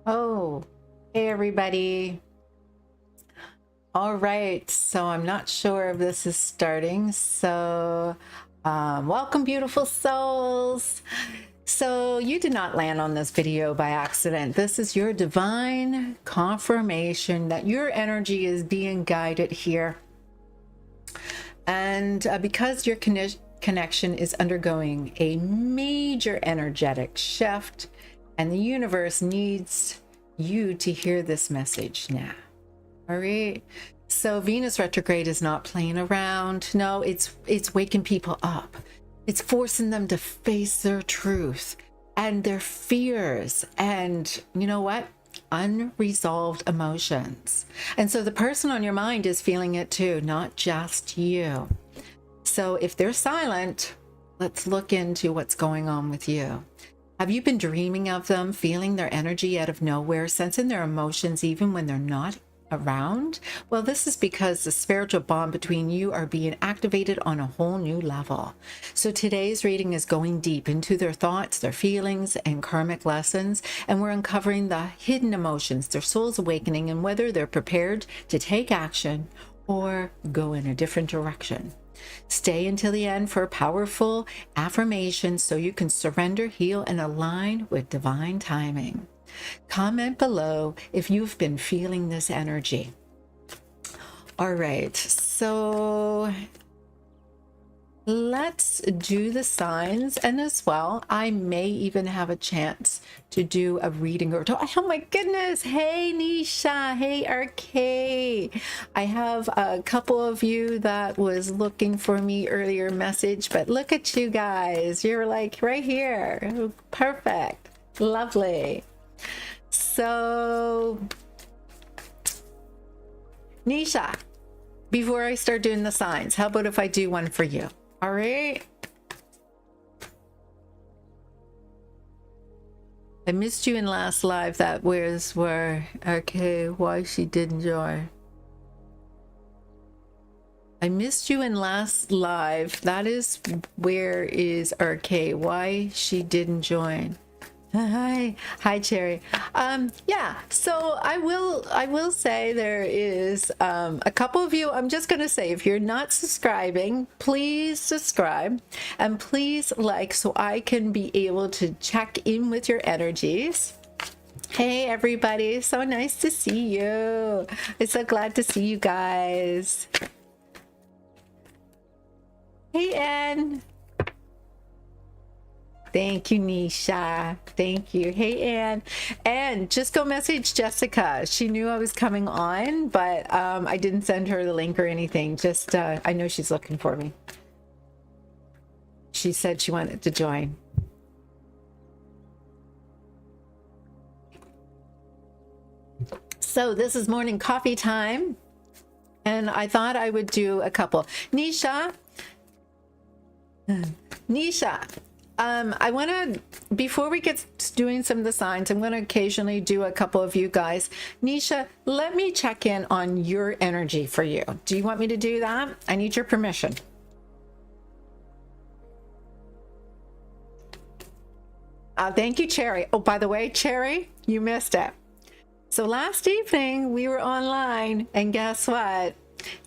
Oh, hey everybody. All right, so I'm not sure if this is starting. So, welcome, beautiful souls. So, you did not land on this video by accident. This is your divine confirmation that your energy is being guided here. And because your connection is undergoing a major energetic shift, and the universe needs you to hear this message now. All right. So Venus retrograde is not playing around. No, it's waking people up. It's forcing them to face their truth and their fears and, you know what? Unresolved emotions. And so the person on your mind is feeling it too, not just you. So if they're silent, let's look into what's going on with you. Have you been dreaming of them, feeling their energy out of nowhere, sensing their emotions even when they're not around? Well, this is because the spiritual bond between you are being activated on a whole new level. So today's reading is going deep into their thoughts, their feelings, and karmic lessons, and we're uncovering the hidden emotions, their soul's awakening, and whether they're prepared to take action or go in a different direction. Stay until the end for powerful affirmations so you can surrender, heal, and align with divine timing. Comment below if you've been feeling this energy. All right, so let's do the signs, and as well, I may even have a chance to do a reading or two. Oh my goodness! Hey Nisha, hey RK. I have a couple of you that was looking for me earlier message, but look at you guys. You're like right here. Perfect. Lovely. So Nisha, before I start doing the signs, how about if I do one for you? All right. I missed you in last live. That was where, okay, why she didn't join. I missed you in last live. That is where is RK, why she didn't join. Hi Cherry. Yeah, so I will say there is a couple of you. I'm just gonna say, if you're not subscribing, please subscribe and please like, so I can be able to check in with your energies. Hey everybody, so nice to see you. I'm so glad to see you guys. Hey Ann. Thank you, Nisha. Thank you. Hey, Anne. And just go message Jessica. She knew I was coming on, but I didn't send her the link or anything. Just, I know she's looking for me. She said she wanted to join. So this is morning coffee time. And I thought I would do a couple. Nisha. I want to, before we get doing some of the signs, I'm going to occasionally do a couple of you guys. Nisha, let me check in on your energy for you. Do you want me to do that? I need your permission. Thank you, Cherry. Oh, by the way, Cherry, you missed it. So last evening we were online, and guess what?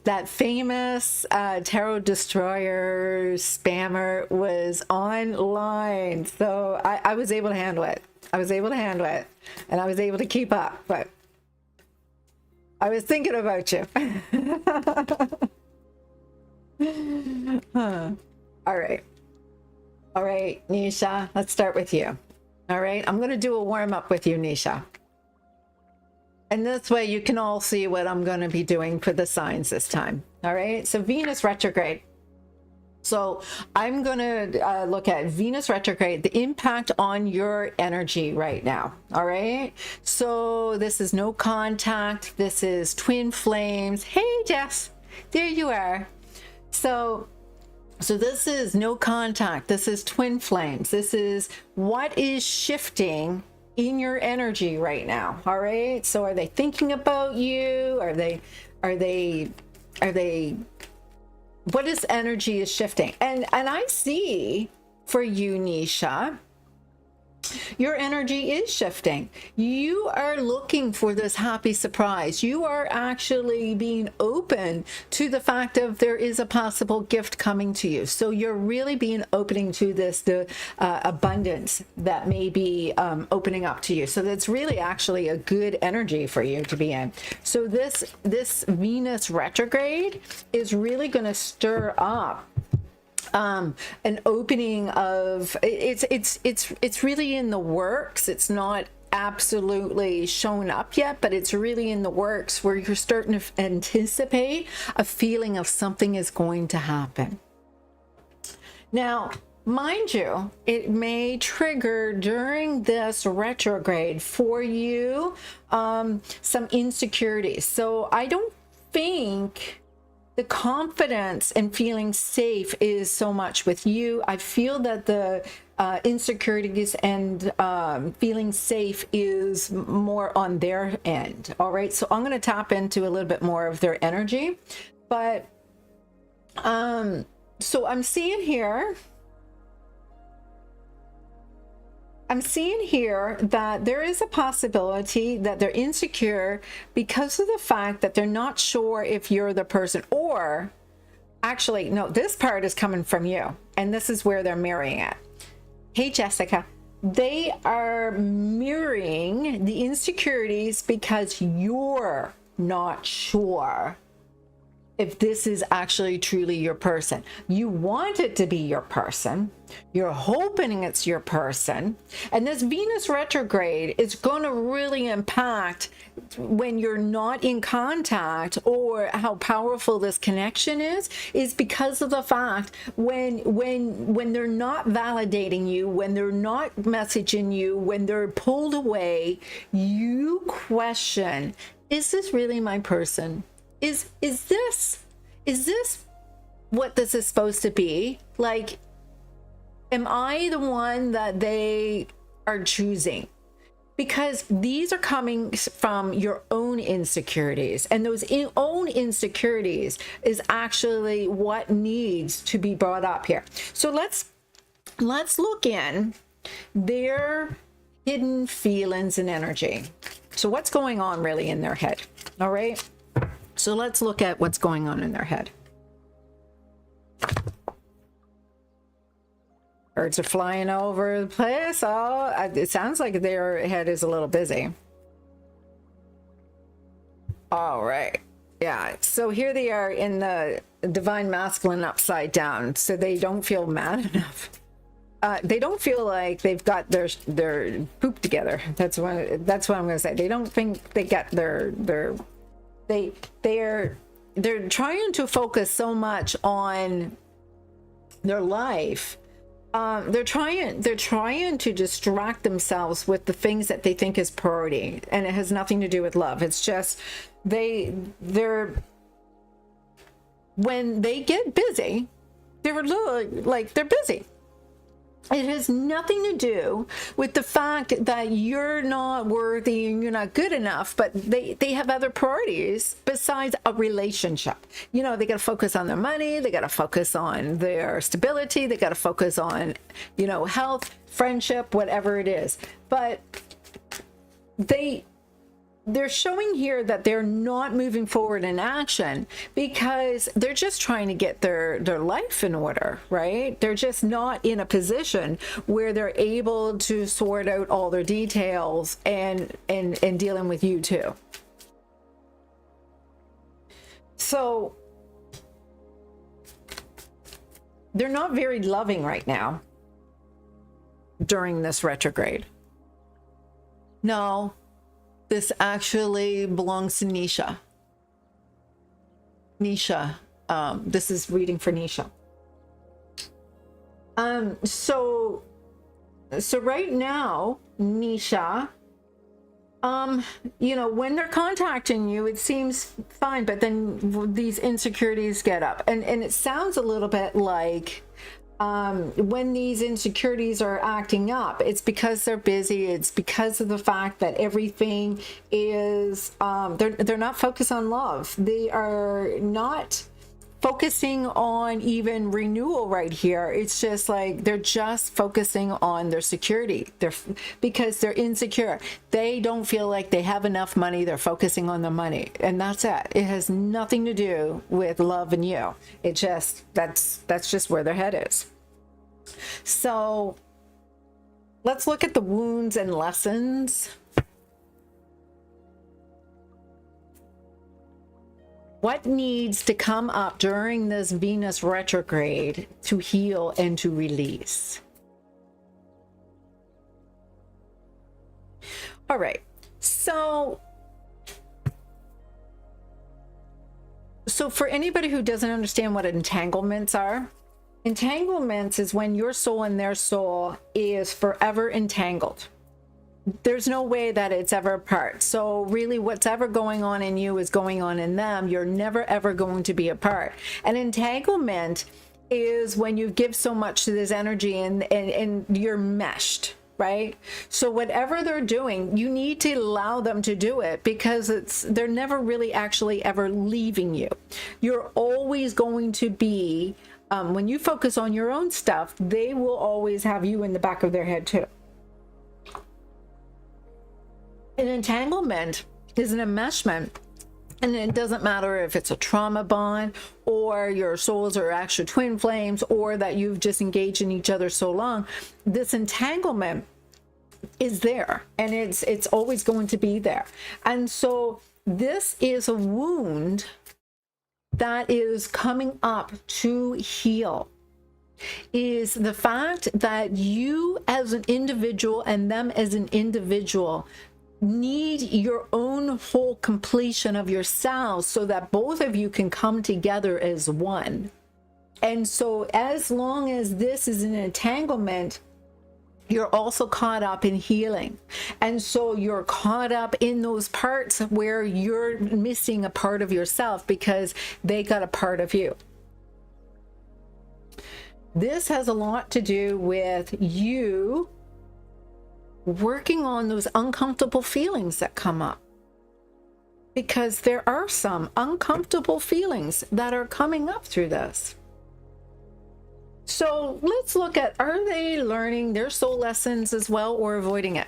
That famous tarot destroyer spammer was online. So I was able to handle it. I was able to handle it. And I was able to keep up. But I was thinking about you. All right. All right, Nisha, let's start with you. All right. I'm going to do a warm up with you, Nisha. And this way you can all see what I'm going to be doing for the signs this time. All right. So Venus retrograde. So I'm going to look at Venus retrograde, the impact on your energy right now. All right. So this is no contact. This is twin flames. Hey, Jess, there you are. So this is no contact. This is twin flames. This is what is shifting in your energy right now. All right. So are they thinking about you? Are they what is energy is shifting? And I see for you, Nisha, Your energy is shifting. You are looking for this happy surprise. You are actually being open to the fact of there is a possible gift coming to you. So you're really being opening to this, the abundance that may be opening up to you. So that's really actually a good energy for you to be in. So this Venus retrograde is really going to stir up an opening of it's really in the works. It's not absolutely shown up yet, but it's really in the works, where you're starting to anticipate a feeling of something is going to happen. Now, mind you, it may trigger during this retrograde for you some insecurities. So I don't think the confidence and feeling safe is so much with you. I feel that the insecurities and feeling safe is more on their end. All right, so I'm going to tap into a little bit more of their energy. But so I'm seeing here that there is a possibility that they're insecure because of the fact that they're not sure if you're the person, or actually, no, this part is coming from you, and this is where they're mirroring it. Hey, Jessica, they are mirroring the insecurities because you're not sure if this is actually truly your person. You want it to be your person. You're hoping it's your person. And this Venus retrograde is going to really impact when you're not in contact, or how powerful this connection is because of the fact when they're not validating you, when they're not messaging you, when they're pulled away, you question, is this really my person? Is this what this is supposed to be? Like, am I the one that they are choosing? Because these are coming from your own insecurities, and those own insecurities is actually what needs to be brought up here. So let's look in their hidden feelings and energy. So what's going on really in their head? All right. So let's look at what's going on in their head. Birds are flying over the place. Oh, it sounds like their head is a little busy. All right. Yeah. So here they are in the divine masculine upside down. So they don't feel mad enough. They don't feel like they've got their poop together. That's what I'm going to say. They don't think they got they're trying to focus so much on their life. They're trying to distract themselves with the things that they think is priority, and it has nothing to do with love. It's just they're when they get busy, they're like they're busy. It has nothing to do with the fact that you're not worthy and you're not good enough, but they have other priorities besides a relationship. You know, they got to focus on their money. They got to focus on their stability. They got to focus on, you know, health, friendship, whatever it is. But they're showing here that they're not moving forward in action because they're just trying to get their life in order, right? They're just not in a position where they're able to sort out all their details and dealing with you too. So they're not very loving right now during this retrograde. No. This actually belongs to Nisha. Nisha, this is reading for Nisha. So right now, Nisha, you know, when they're contacting you, it seems fine, but then these insecurities get up, and it sounds a little bit like when these insecurities are acting up, it's because they're busy. It's because of the fact that everything is they're not focused on love. They are not focusing on even renewal right here. It's just like they're just focusing on their security. Because they're insecure. They don't feel like they have enough money. They're focusing on the money, and that's it. It has nothing to do with love and you. It just that's just where their head is. So let's look at the wounds and lessons. What needs to come up during this Venus retrograde to heal and to release? All right. So for anybody who doesn't understand what entanglements are, entanglements is when your soul and their soul is forever entangled. There's no way that it's ever apart. So really what's ever going on in you is going on in them. You're never ever going to be apart. An entanglement is when you give so much to this energy and you're meshed, right? So whatever they're doing, you need to allow them to do it, because they're never really actually ever leaving you. You're always going to be, when you focus on your own stuff, they will always have you in the back of their head too. An entanglement is an enmeshment, and it doesn't matter if it's a trauma bond or your souls are actual twin flames or that you've just engaged in each other so long. This entanglement is there, and it's always going to be there. And so this is a wound that is coming up to heal, is the fact that you as an individual and them as an individual need your own whole completion of yourselves so that both of you can come together as one. And so as long as this is an entanglement, you're also caught up in healing. And so you're caught up in those parts where you're missing a part of yourself because they got a part of you. This has a lot to do with you working on those uncomfortable feelings that come up, because there are some uncomfortable feelings that are coming up through this. So let's look at, are they learning their soul lessons as well or avoiding it?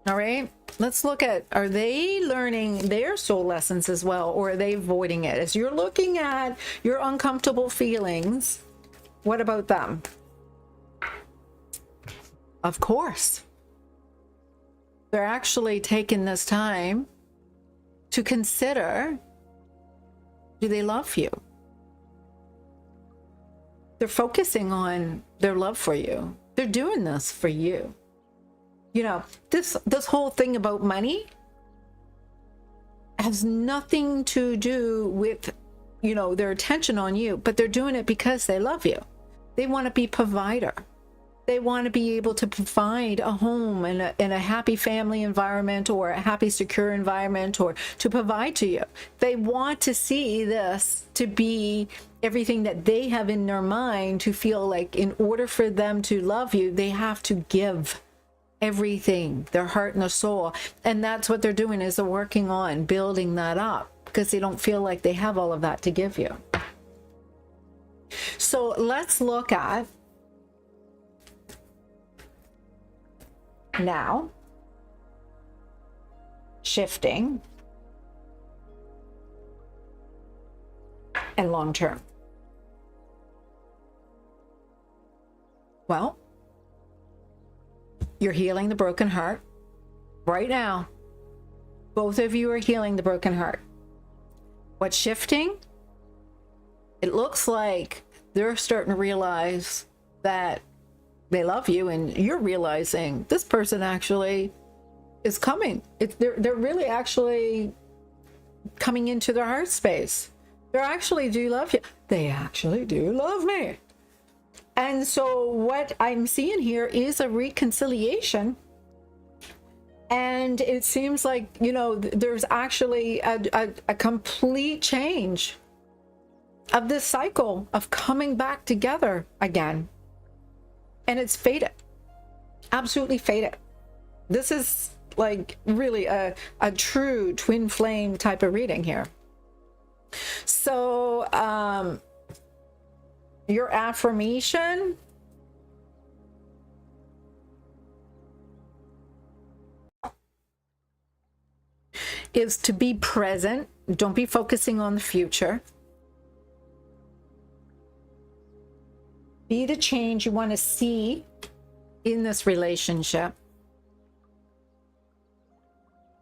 All right, let's look at, are they learning their soul lessons as well or are they avoiding it? As you're looking at your uncomfortable feelings, what about them? Of course. They're actually taking this time to consider, do they love you? They're focusing on their love for you. They're doing this for you. You know, this whole thing about money has nothing to do with, you know, their attention on you, but they're doing it because they love you. They want to be provider. They want to be able to provide a home and a happy family environment or a happy, secure environment, or to provide to you. They want to see this to be everything that they have in their mind, to feel like in order for them to love you, they have to give everything, their heart and their soul. And that's what they're doing, is they're working on building that up because they don't feel like they have all of that to give you. So let's look at now shifting and long term. Well, you're healing the broken heart right now. Both of you are healing the broken heart. What's shifting? It looks like they're starting to realize that they love you, and you're realizing this person actually is coming. They're really actually coming into their heart space. They actually do love you. They actually do love me. And so what I'm seeing here is a reconciliation. And it seems like, you know, there's actually a complete change of this cycle of coming back together again. And it's fated, absolutely fated. This is like really a true twin flame type of reading here. So your affirmation is to be present. Don't be focusing on the future. Be the change you want to see in this relationship.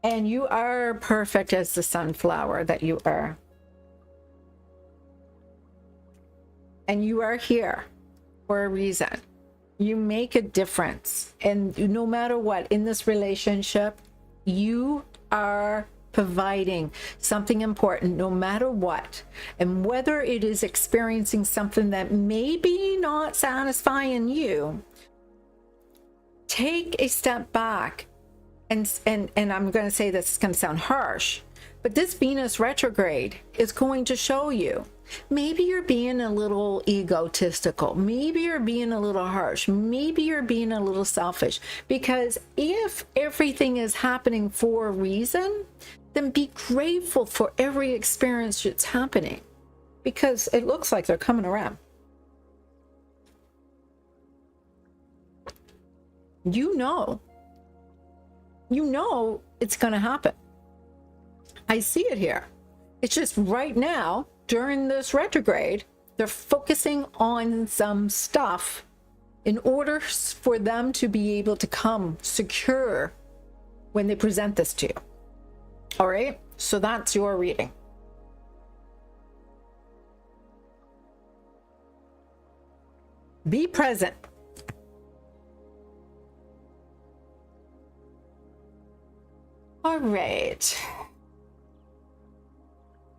And you are perfect as the sunflower that you are. And you are here for a reason. You make a difference. And no matter what, in this relationship, you are providing something important, no matter what. And whether it is experiencing something that may be not satisfying you, take a step back. And I'm going to say this is going to sound harsh, but this Venus retrograde is going to show you maybe you're being a little egotistical, maybe you're being a little harsh, maybe you're being a little selfish, because if everything is happening for a reason, then be grateful for every experience that's happening, because it looks like they're coming around. You know it's going to happen. I see it here. It's just right now, during this retrograde, they're focusing on some stuff in order for them to be able to come secure when they present this to you. All right? So that's your reading. Be present. All right.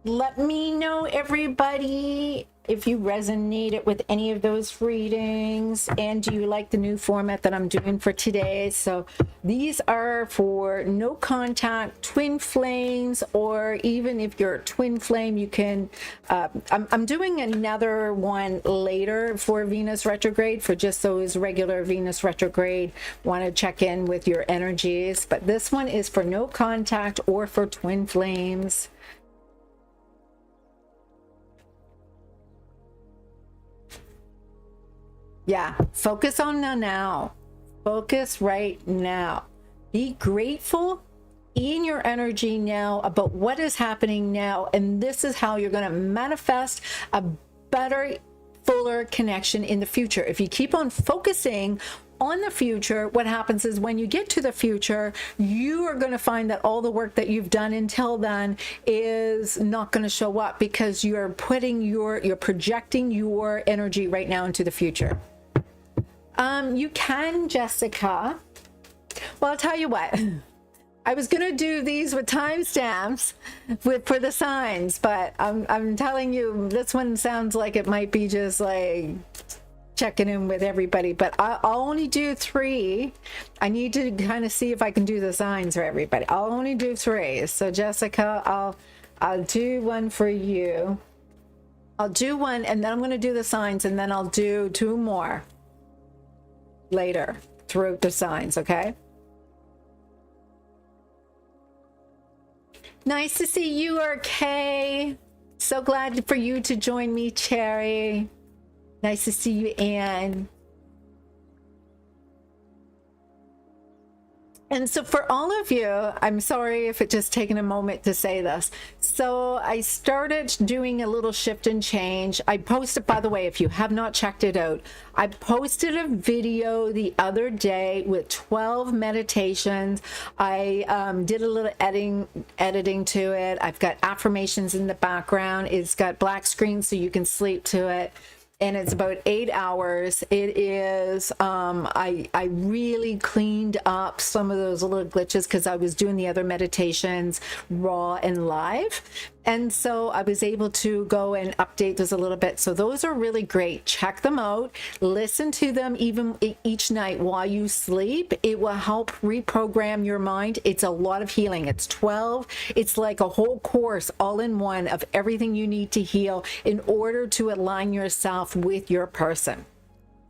Let me know, everybody, if you resonated with any of those readings, and do you like the new format that I'm doing for today? So these are for no contact twin flames, or even if you're a twin flame, you can I'm doing another one later for Venus retrograde, for just those regular Venus retrograde want to check in with your energies, but this one is for no contact or for twin flames. Yeah, focus on the now. Focus right now. Be grateful in your energy now about what is happening now. And this is how you're going to manifest a better, fuller connection in the future. If you keep on focusing on the future, what happens is when you get to the future, you are going to find that all the work that you've done until then is not going to show up, because you're projecting your energy right now into the future. You can, Jessica. Well, I'll tell you what. I was gonna do these with timestamps for the signs, but I'm telling you, this one sounds like it might be just like checking in with everybody. But I'll only do 3. I need to kind of see if I can do the signs for everybody. I'll only do 3. So Jessica, I'll do one for you. I'll do one, and then I'm gonna do the signs, and then I'll do 2 more later through the signs, okay? Nice to see you, RK. So glad for you to join me, Cherry. Nice to see you, Anne. And so for all of you, I'm sorry if it just taken a moment to say this. So I started doing a little shift and change. I posted, by the way, if you have not checked it out, I posted a video the other day with 12 meditations. I did a little editing to it. I've got affirmations in the background. It's got black screen so you can sleep to it. And it's about 8 hours. It is, I really cleaned up some of those little glitches because I was doing the other meditations raw and live. And so I was able to go and update those a little bit. So those are really great. Check them out. Listen to them even each night while you sleep. It will help reprogram your mind. It's a lot of healing. It's 12. It's like a whole course all in one of everything you need to heal in order to align yourself with your person.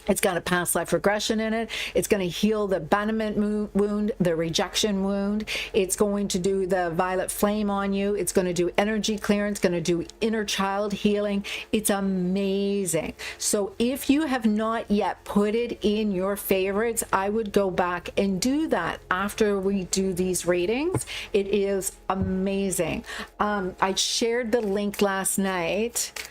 It's got a past life regression in it. It's going to heal the abandonment wound, the rejection wound. It's going to do the violet flame on you. It's going to do energy clearance, going to do inner child healing. It's amazing. So if you have not yet put it in your favorites, I would go back and do that after we do these readings. It is amazing. I shared the link last night.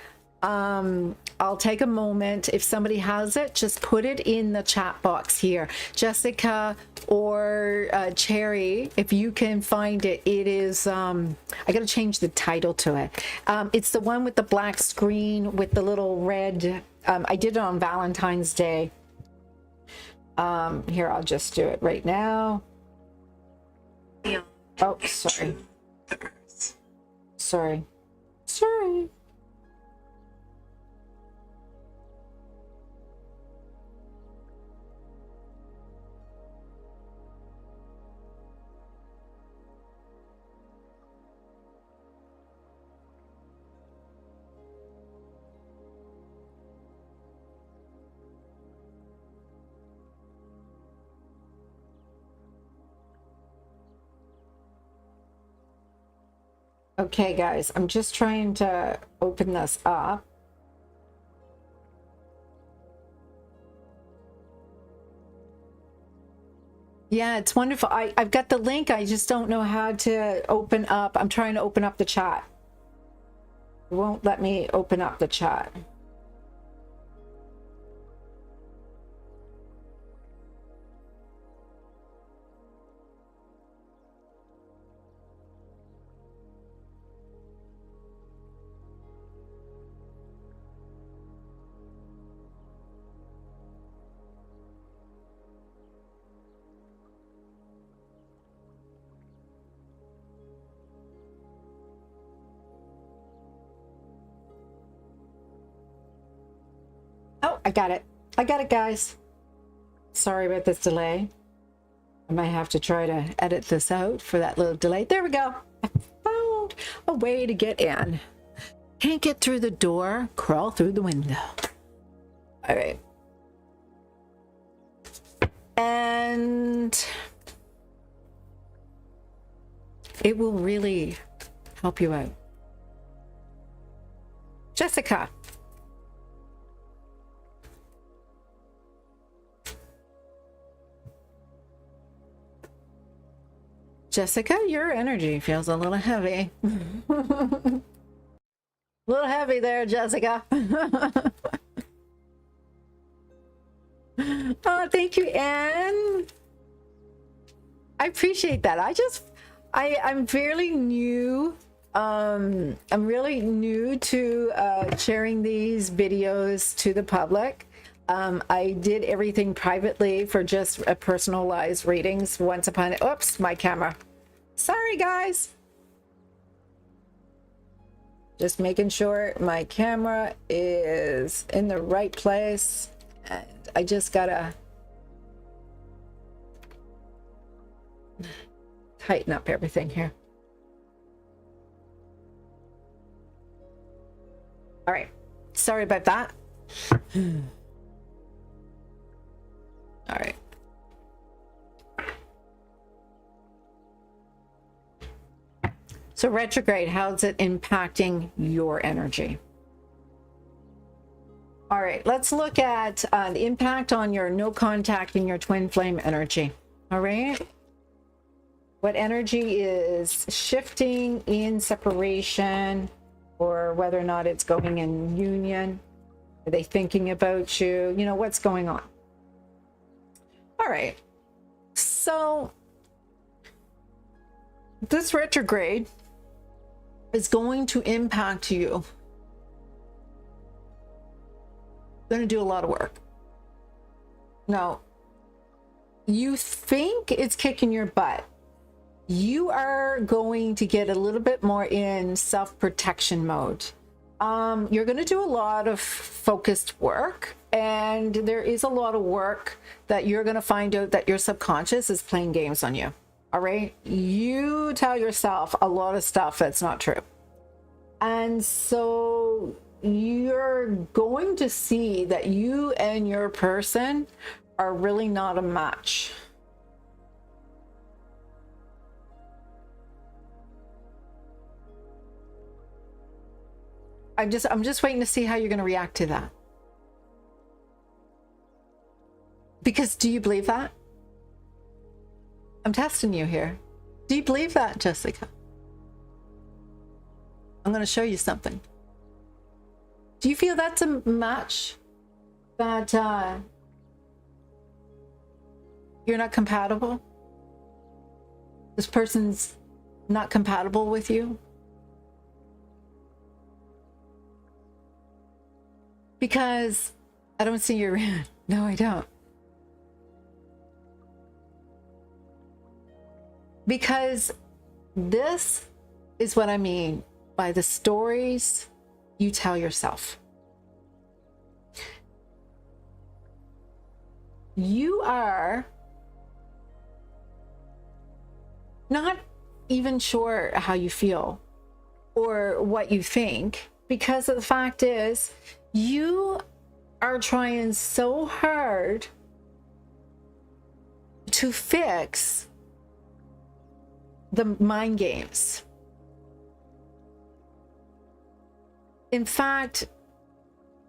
I'll take a moment. If somebody has it, just put it in the chat box here. Jessica or Cherry, if you can find it, it is, I got to change the title to it. It's the one with the black screen with the little red. I did it on Valentine's Day. Here, I'll just do it right now. Oh, sorry. Sorry. Okay, guys, I'm just trying to open this up. Yeah, it's wonderful. I've got the link. I just don't know how to open up. I'm trying to open up the chat. It won't let me open up the chat. Oh, I got it. I got it, guys. Sorry about this delay. I might have to try to edit this out for that little delay. There we go. I found a way to get in. Can't get through the door, crawl through the window. All right. And it will really help you out. Jessica. Jessica, your energy feels a little heavy. A little heavy there, Jessica. Oh, thank you, Anne. I appreciate that. I'm fairly new. I'm really new to sharing these videos to the public. I did everything privately for just personalized readings once upon a... Oops, my camera. Sorry, guys. Just making sure my camera is in the right place. And I just gotta tighten up everything here. All right. Sorry about that. All right. So retrograde, how's it impacting your energy? All right, let's look at the impact on your no contact and your twin flame energy. All right. What energy is shifting in separation, or whether or not it's going in union? Are they thinking about you? You know, what's going on? All right, so this retrograde is going to impact you. Going to do a lot of work. Now, you think it's kicking your butt. You are going to get a little bit more in self-protection mode. You're going to do a lot of focused work, and there is a lot of work that you're going to find out that your subconscious is playing games on you. All right. You tell yourself a lot of stuff that's not true. And so you're going to see that you and your person are really not a match. I'm just waiting to see how you're going to react to that. Because do you believe that? I'm testing you here. Do you believe that, Jessica? I'm going to show you something. Do you feel that's a match? That you're not compatible? This person's not compatible with you? Because I don't see your... No, I don't. Because this is what I mean by the stories you tell yourself. You are not even sure how you feel or what you think, because the fact is you are trying so hard to fix the mind games. In fact,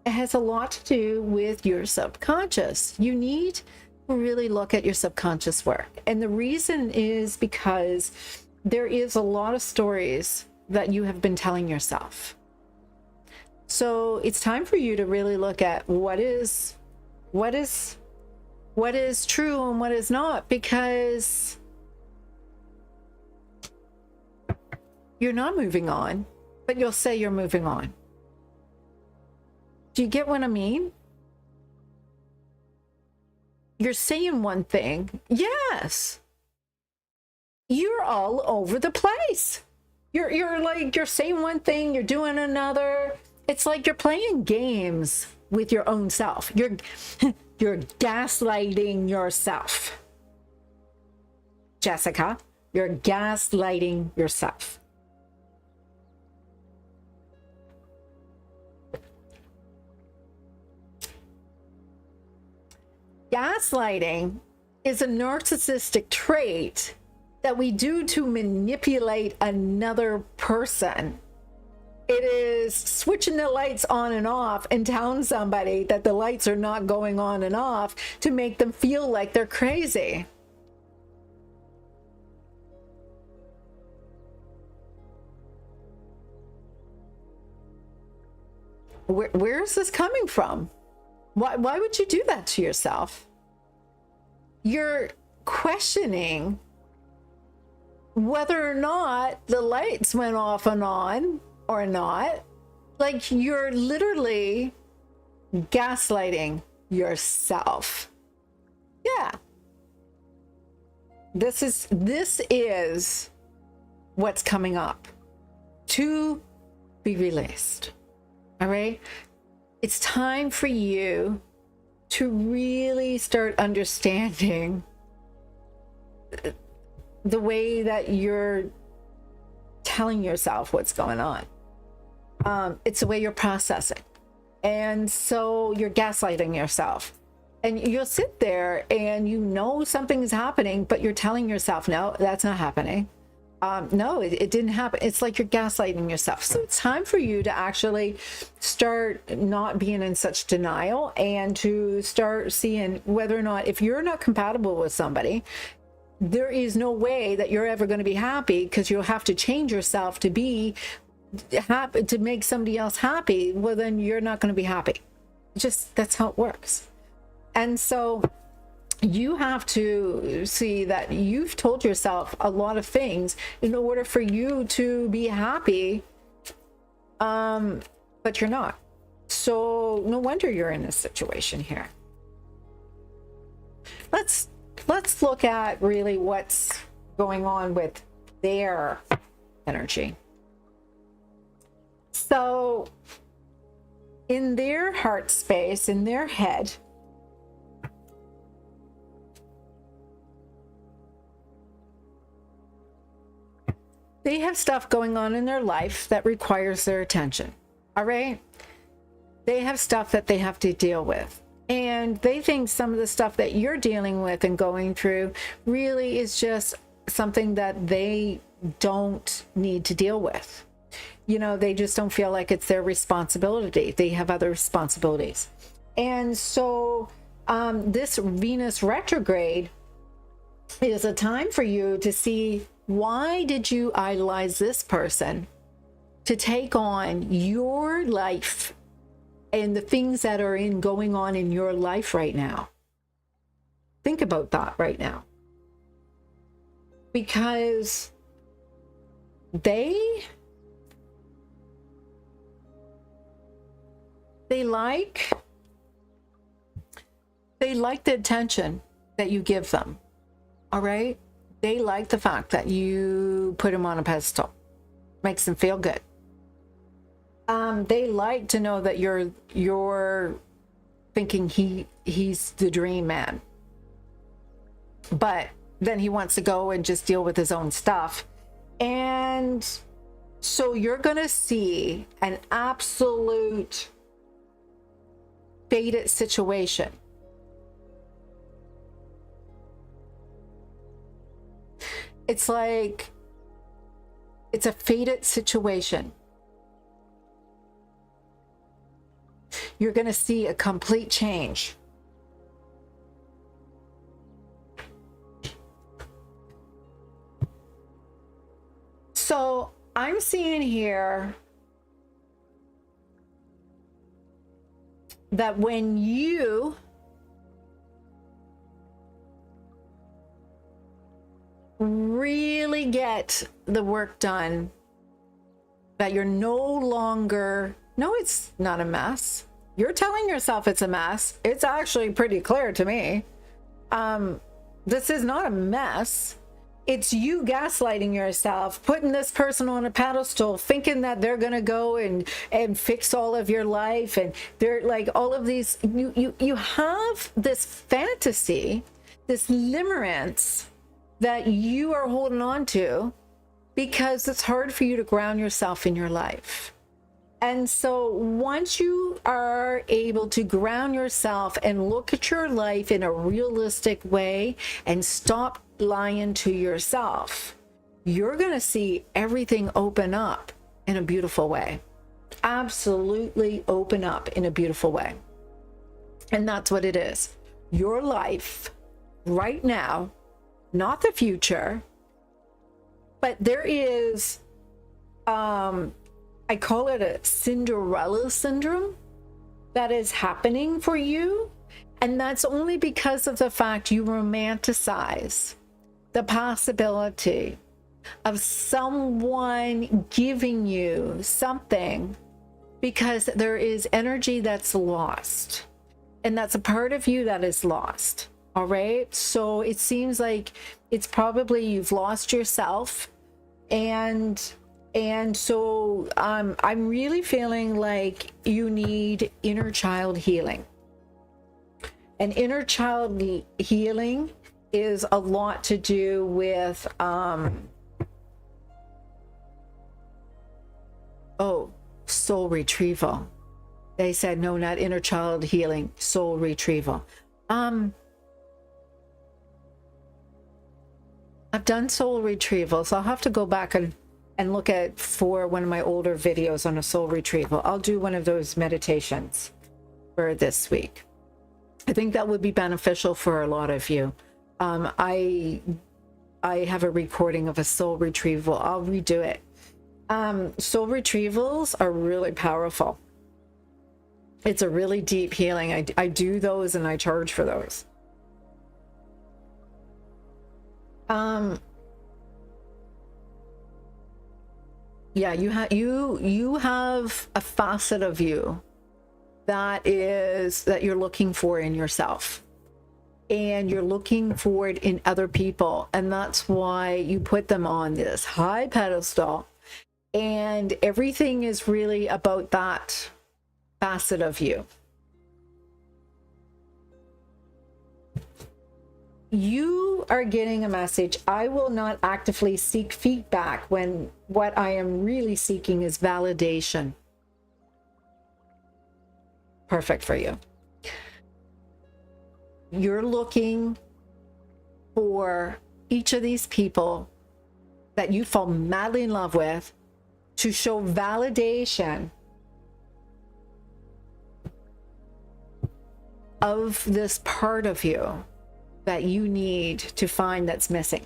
it has a lot to do with your subconscious. You need to really look at your subconscious work. And the reason is because there is a lot of stories that you have been telling yourself. So it's time for you to really look at what is true and what is not, because you're not moving on, but you'll say you're moving on. Do you get what I mean? You're saying one thing. Yes. You're all over the place. You're saying one thing, you're doing another. It's like you're playing games with your own self. You're gaslighting yourself. Jessica, you're gaslighting yourself. Gaslighting is a narcissistic trait that we do to manipulate another person. It is switching the lights on and off and telling somebody that the lights are not going on and off to make them feel like they're crazy. Where is this coming from? Why would you do that to yourself? You're questioning whether or not the lights went off and on or not. Like, you're literally gaslighting yourself. Yeah. This is what's coming up to be released. All right? It's time for you to really start understanding the way that you're telling yourself what's going on. It's the way you're processing. And so you're gaslighting yourself. And you'll sit there and you know something's happening, but you're telling yourself, no, that's not happening. No, it didn't happen. It's like you're gaslighting yourself. So it's time for you to actually start not being in such denial and to start seeing whether or not, if you're not compatible with somebody, there is no way that you're ever going to be happy, because you'll have to change yourself to be happy, to make somebody else happy. Well, then you're not going to be happy. Just, that's how it works. And so you have to see that you've told yourself a lot of things in order for you to be happy, but you're not. So no wonder you're in this situation here. Let's look at really what's going on with their energy. So in their heart space, in their head, they have stuff going on in their life that requires their attention. All right? They have stuff that they have to deal with. And they think some of the stuff that you're dealing with and going through really is just something that they don't need to deal with. You know, they just don't feel like it's their responsibility. They have other responsibilities. And so this Venus retrograde is a time for you to see, why did you idolize this person to take on your life and the things that are going on in your life right now? Think about that right now. Because they like the attention that you give them. All right? They like the fact that you put them on a pedestal. Makes them feel good. They like to know that you're thinking he's the dream man. But then he wants to go and just deal with his own stuff. And so you're going to see an absolute fated situation. It's like it's a fated situation. You're going to see a complete change. So I'm seeing here that when you really get the work done, that you're no longer, no, it's not a mess. You're telling yourself it's a mess. It's actually pretty clear to me. This is not a mess. It's you gaslighting yourself, putting this person on a pedestal, thinking that they're going to go and fix all of your life. And they're like all of these, you have this fantasy, this limerence that you are holding on to because it's hard for you to ground yourself in your life. And so once you are able to ground yourself and look at your life in a realistic way and stop lying to yourself, you're going to see everything open up in a beautiful way. Absolutely open up in a beautiful way. And that's what it is. Your life right now, not the future, but there is, I call it a Cinderella syndrome that is happening for you. And that's only because of the fact you romanticize the possibility of someone giving you something, because there is energy that's lost. And that's a part of you that is lost. All right. So it seems like it's probably you've lost yourself. And so I'm really feeling like you need inner child healing. And inner child healing is a lot to do with, soul retrieval. They said, no, not inner child healing, soul retrieval. I've done soul retrieval, so I'll have to go back and look at for one of my older videos on a soul retrieval. I'll do one of those meditations for this week. I think that would be beneficial for a lot of you. I have a recording of a soul retrieval. I'll redo it. Soul retrievals are really powerful. It's a really deep healing. I do those and I charge for those. Yeah, you have a facet of you that you're looking for in yourself, and you're looking for it in other people, and that's why you put them on this high pedestal, and everything is really about that facet of you. You are getting a message. I will not actively seek feedback when what I am really seeking is validation. perfect for you. You're looking for each of these people that you fall madly in love with to show validation of this part of you that you need to find that's missing.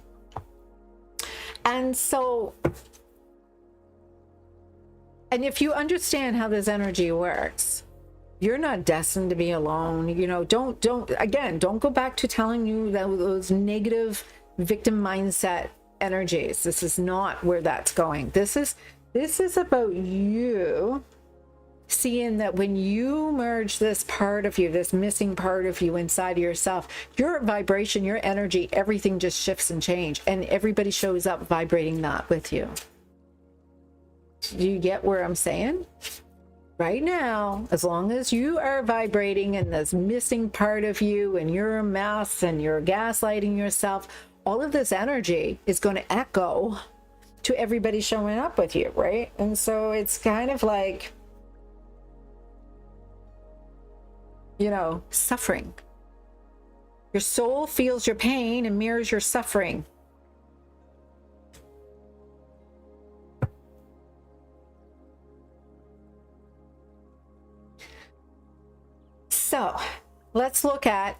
And so, and if you understand how this energy works, you're not destined to be alone. You know, don't go back to telling you that those negative victim mindset energies. This is not where that's going. This is about you seeing that when you merge this part of you, this missing part of you inside of yourself, your vibration, your energy, everything just shifts and changes, and everybody shows up vibrating that with you. Do you get where I'm saying? Right now, as long as you are vibrating in this missing part of you and you're a mess and you're gaslighting yourself, all of this energy is going to echo to everybody showing up with you, right? And so it's kind of like, you know, suffering. Your soul feels your pain and mirrors your suffering. So let's look at,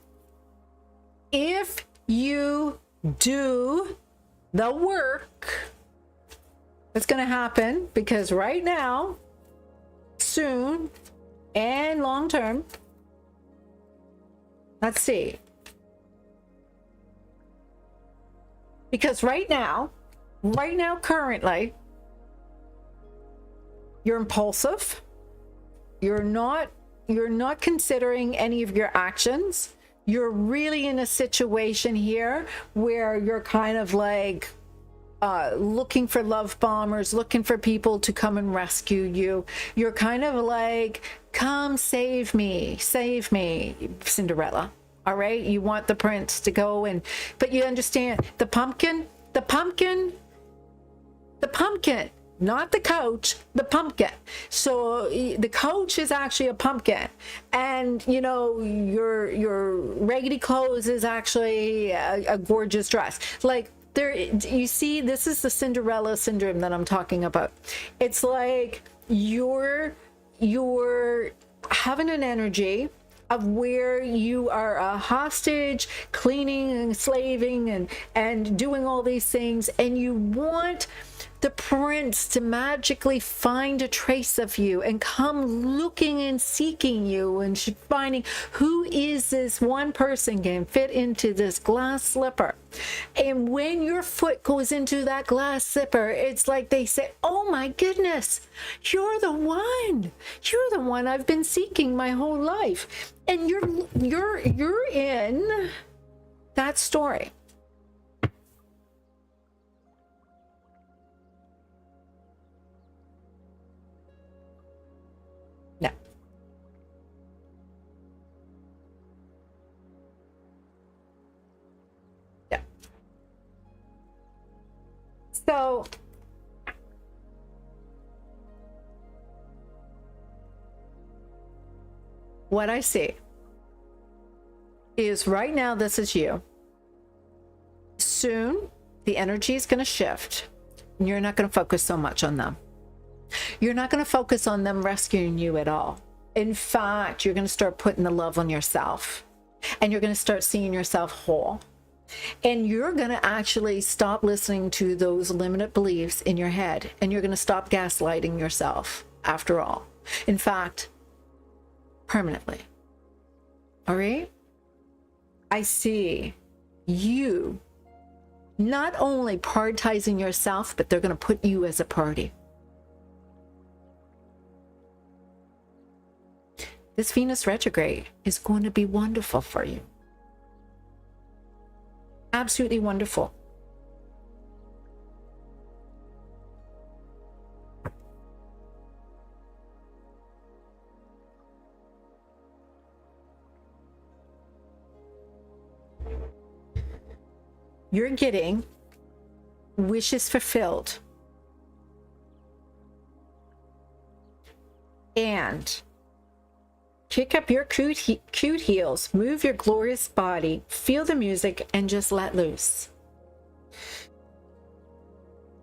if you do the work, it's going to happen, because right now, soon, and long term, let's see. Because right now, currently, you're impulsive. You're not considering any of your actions. You're really in a situation here where you're kind of like looking for love bombers, looking for people to come and rescue you. You're kind of like, come save me, Cinderella. All right, you want the prince to go, and but you understand the pumpkin, not the coach, the pumpkin. So the coach is actually a pumpkin, and you know, your raggedy clothes is actually a gorgeous dress. Like, there, you see, this is the Cinderella syndrome that I'm talking about. It's like you're having an energy of where you are a hostage, cleaning and slaving and doing all these things, and you want the prince to magically find a trace of you and come looking and seeking you and finding who is this one person can fit into this glass slipper. And when your foot goes into that glass slipper, it's like they say, oh my goodness, you're the one I've been seeking my whole life. And you're in that story. No. Yeah. So what I see is, right now, this is you. Soon, the energy is going to shift, and you're not going to focus so much on them. You're not going to focus on them rescuing you at all. In fact, you're going to start putting the love on yourself, and you're going to start seeing yourself whole. And you're going to actually stop listening to those limited beliefs in your head, and you're going to stop gaslighting yourself after all. In fact, permanently. All right? I see you not only prioritizing yourself, but they're going to put you as a priority. This Venus retrograde is going to be wonderful for you. Absolutely wonderful. You're getting wishes fulfilled. And kick up your cute heels, move your glorious body, feel the music, and just let loose.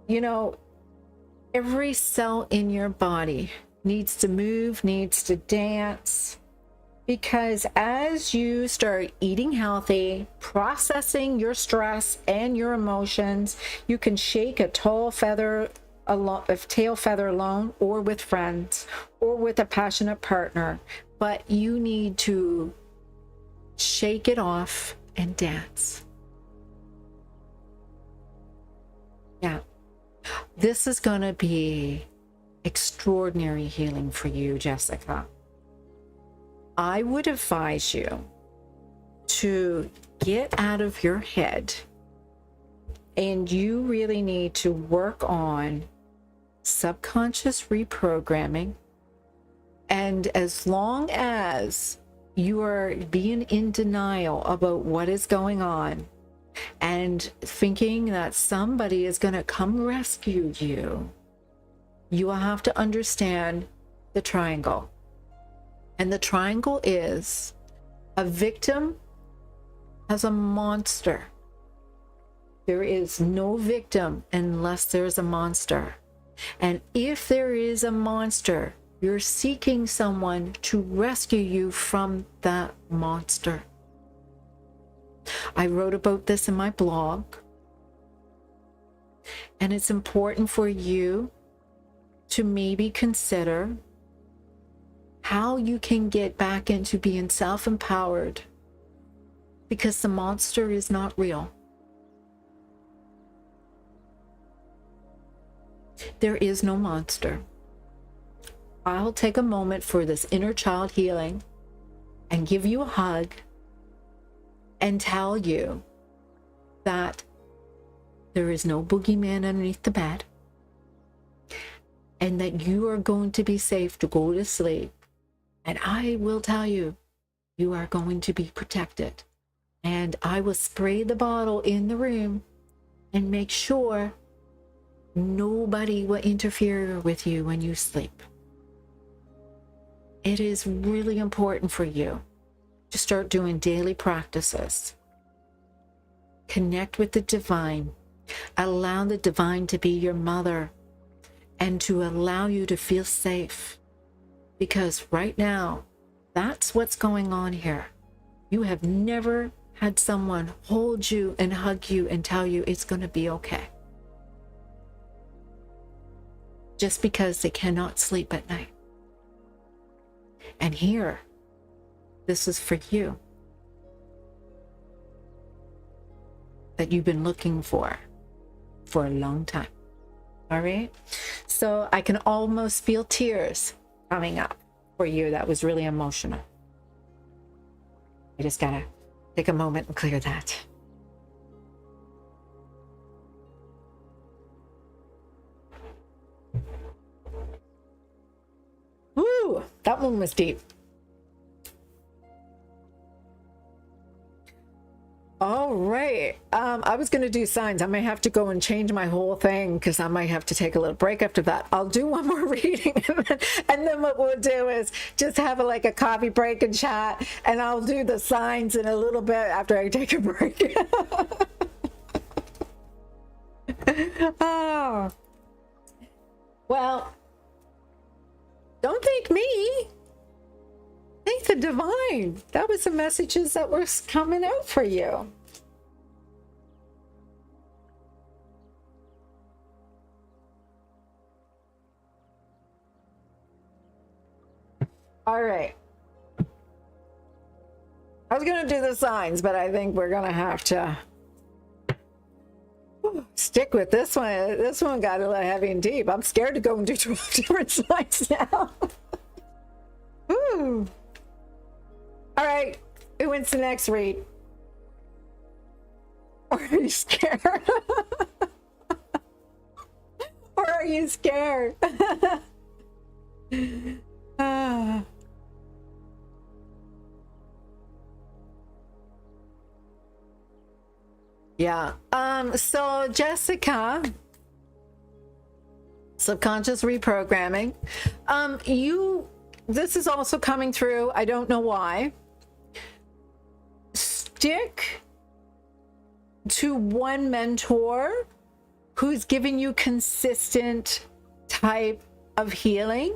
You know, every cell in your body needs to move, needs to dance, because as you start eating healthy, processing your stress and your emotions, you can shake a tail feather alone, or with friends, or with a passionate partner, but you need to shake it off and dance. Yeah. This is going to be extraordinary healing for you, Jessica. I would advise you to get out of your head, and you really need to work on subconscious reprogramming. And as long as you are being in denial about what is going on and thinking that somebody is going to come rescue you, you will have to understand the triangle. And the triangle is a victim has a monster. There is no victim unless there's a monster. And if there is a monster, you're seeking someone to rescue you from that monster. I wrote about this in my blog. And it's important for you to maybe consider how you can get back into being self-empowered, because the monster is not real. There is no monster. I'll take a moment for this inner child healing and give you a hug and tell you that there is no boogeyman underneath the bed, and that you are going to be safe to go to sleep. And I will tell you, you are going to be protected. And I will spray the bottle in the room and make sure nobody will interfere with you when you sleep. It is really important for you to start doing daily practices. Connect with the divine. Allow the divine to be your mother and to allow you to feel safe. Because right now, that's what's going on here. You have never had someone hold you and hug you and tell you it's going to be okay. Just because they cannot sleep at night. And here, this is for you. That you've been looking for a long time. All right? So I can almost feel tears coming up for you. That was really emotional. I just gotta take a moment and clear that. Woo, that one was deep. All right. I was going to do signs. I may have to go and change my whole thing because I might have to take a little break after that. I'll do one more reading. And then what we'll do is just have like a coffee break and chat. And I'll do the signs in a little bit after I take a break. Oh. Well, don't thank me. Thank the divine. That was the messages that were coming out for you. All right. I was going to do the signs, but I think we're going to have to stick with this one. This one got a little heavy and deep. I'm scared to go and do 12 different signs now. Ooh. All right, who wins the next read? Or are you scared? Or are you scared? Yeah. So Jessica, subconscious reprogramming. You this is also coming through. I don't know why. Stick to one mentor who's giving you consistent type of healing.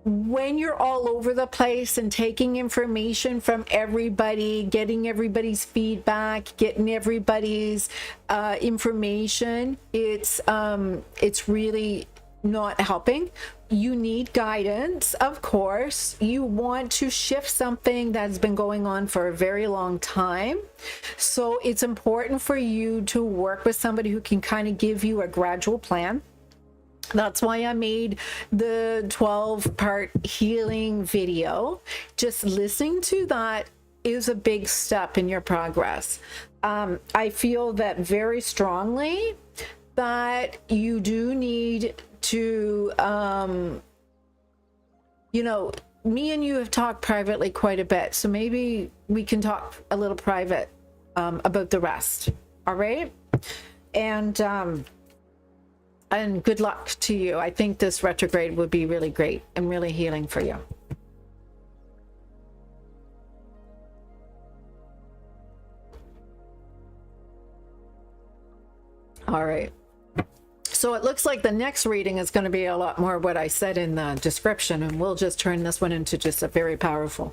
When you're all over the place and taking information from everybody, getting everybody's feedback, getting everybody's information, it's really not helping. You need guidance, of course. You want to shift something that's been going on for a very long time. So it's important for you to work with somebody who can kind of give you a gradual plan. That's why I made the 12-part healing video. Just listening to that is a big step in your progress. I feel that very strongly that you do need to, you know, me and you have talked privately quite a bit, so maybe we can talk a little private about the rest. All right? And good luck to you. I think this retrograde would be really great and really healing for you. All right. So it looks like the next reading is going to be a lot more what I said in the description, and we'll just turn this one into just a very powerful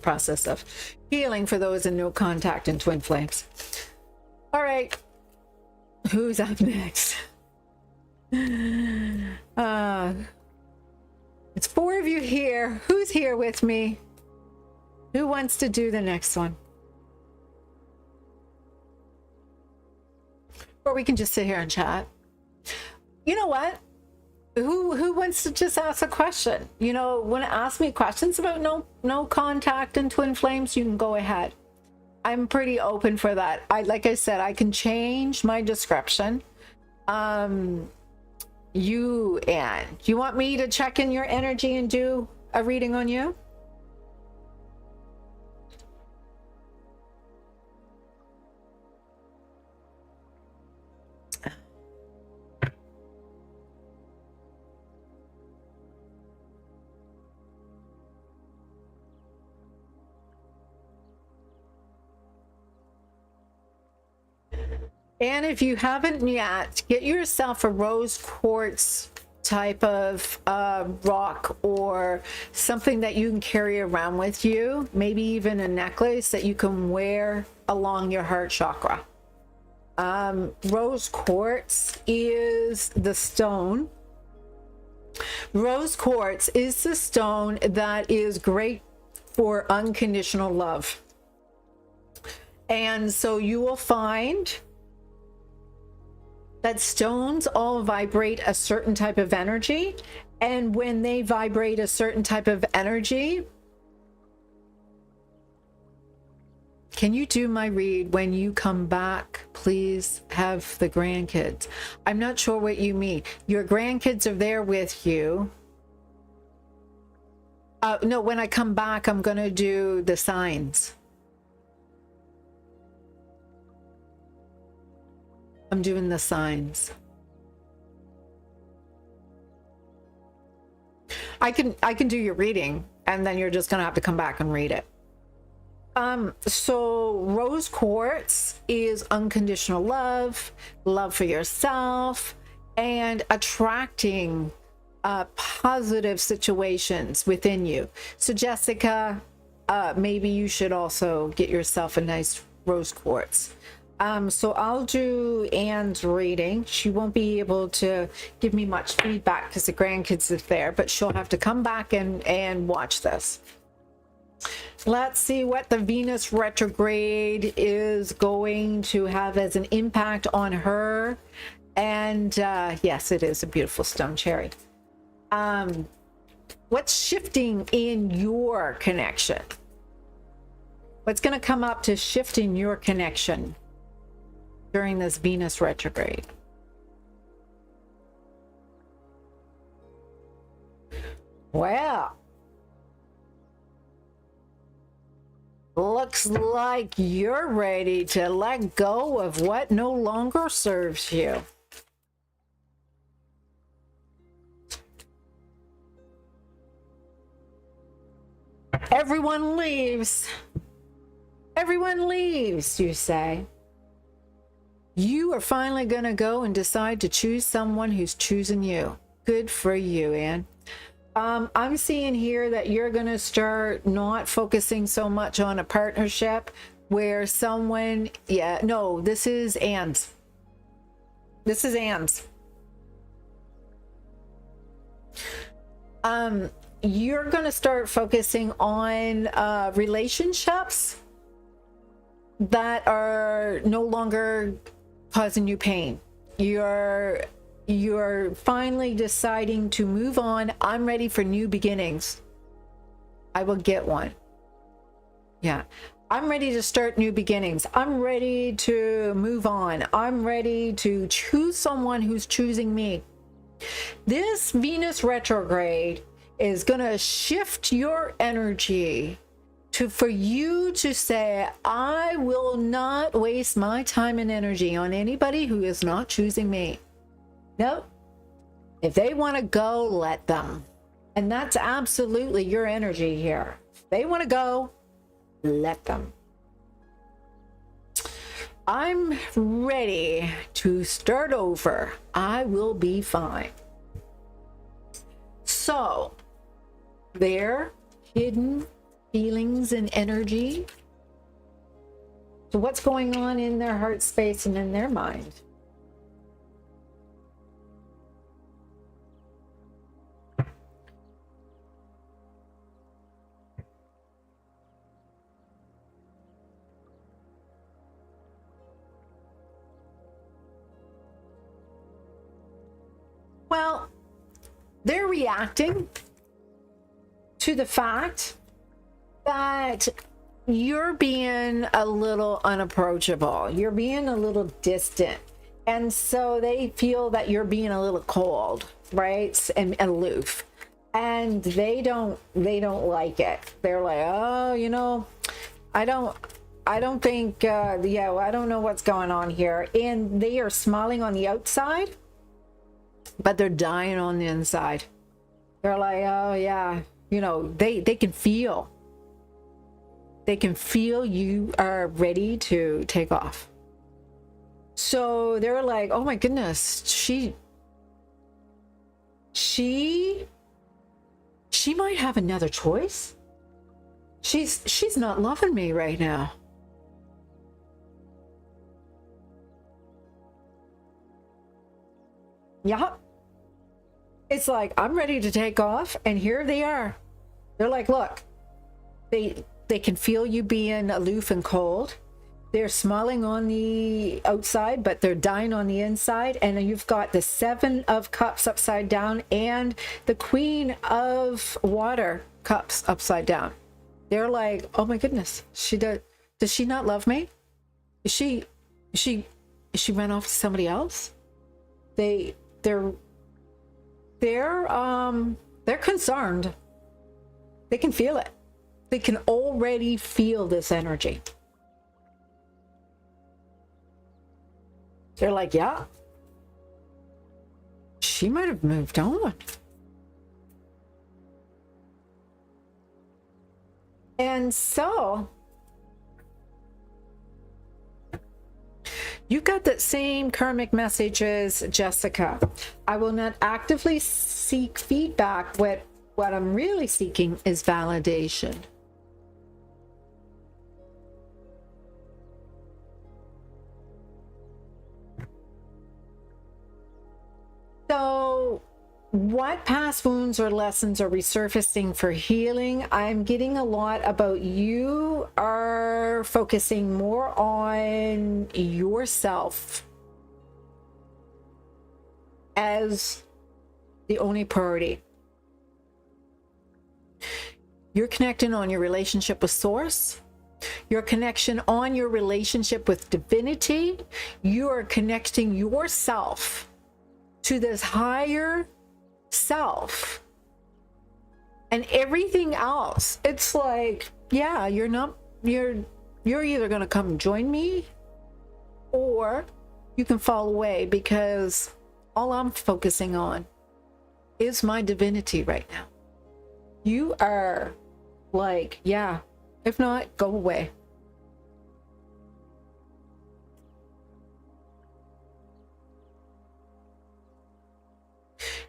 process of healing for those in no contact and twin flames. All right. Who's up next? It's 4 of you here. Who's here with me? Who wants to do the next one? Or we can just sit here and chat. You know what? Who wants to just ask a question? You know, want to ask me questions about no contact and twin flames? You can go ahead. I'm pretty open for that. Like I said, I can change my description. You want me to check in your energy and do a reading on you? And if you haven't yet, get yourself a rose quartz type of rock or something that you can carry around with you, maybe even a necklace that you can wear along your heart chakra. Rose quartz is the stone. Rose quartz is the stone that is great for unconditional love. And so you will find that stones all vibrate a certain type of energy, and when they vibrate a certain type of energy, can you do my read when you come back? Please have the grandkids. I'm not sure what you mean. Your grandkids are there with you. No, when I come back, I'm going to do the signs. I'm doing the signs. I can do your reading, and then you're just gonna have to come back and read it. So rose quartz is unconditional love, love for yourself, and attracting positive situations within you. So Jessica, maybe you should also get yourself a nice rose quartz. So I'll do Anne's reading. She won't be able to give me much feedback because the grandkids are there, but she'll have to come back and watch this. Let's see what the Venus retrograde is going to have as an impact on her. And yes, it is a beautiful stone cherry. What's shifting in your connection? What's going to come up to shift in your connection during this Venus retrograde? Well, looks like you're ready to let go of what no longer serves you. Everyone leaves. Everyone leaves, you say. You are finally going to go and decide to choose someone who's choosing you. Good for you, Anne. I'm seeing here that you're going to start not focusing so much on a partnership where someone, yeah, no, this is Anne's. This is Anne's. You're going to start focusing on relationships that are no longer causing you pain. You're finally deciding to move on. I'm ready for new beginnings. I will get one. Yeah. I'm ready to start new beginnings. I'm ready to move on. I'm ready to choose someone who's choosing me. This Venus retrograde is going to shift your energy for you to say, I will not waste my time and energy on anybody who is not choosing me. Nope. If they want to go, let them. And that's absolutely your energy here. If they want to go, let them. I'm ready to start over. I will be fine. So, their hidden feelings and energy. So what's going on in their heart space and in their mind? Well, they're reacting to the fact that you're being a little unapproachable. You're being a little distant. And so they feel that you're being a little cold, right? And aloof. And they don't like it. They're like, oh, you know, I don't think, yeah, I don't know what's going on here. And they are smiling on the outside, but they're dying on the inside. They're like, oh yeah, you know, they can feel. They can feel you are ready to take off. So they're like, oh my goodness, she might have another choice. She's not loving me right now. Yeah. It's like, I'm ready to take off, and here they are. They're like, look, they can feel you being aloof and cold. They're smiling on the outside, but they're dying on the inside. And you've got the 7 of Cups upside down and the Queen of Water Cups upside down. They're like, oh my goodness, does she not love me? Is she run off to somebody else? They're concerned. They can feel it. They can already feel this energy. They're like, yeah, she might have moved on. And so you got that same karmic message as Jessica. I will not actively seek feedback. What I'm really seeking is validation. So what past wounds or lessons are resurfacing for healing? I'm getting a lot about you are focusing more on yourself as the only priority. You're connecting on your relationship with Source. Your connection on your relationship with divinity. You are connecting yourself to this higher self, and everything else, it's like, yeah, you're either going to come join me, or you can fall away, because all I'm focusing on is my divinity right now. You are like, yeah, if not, go away.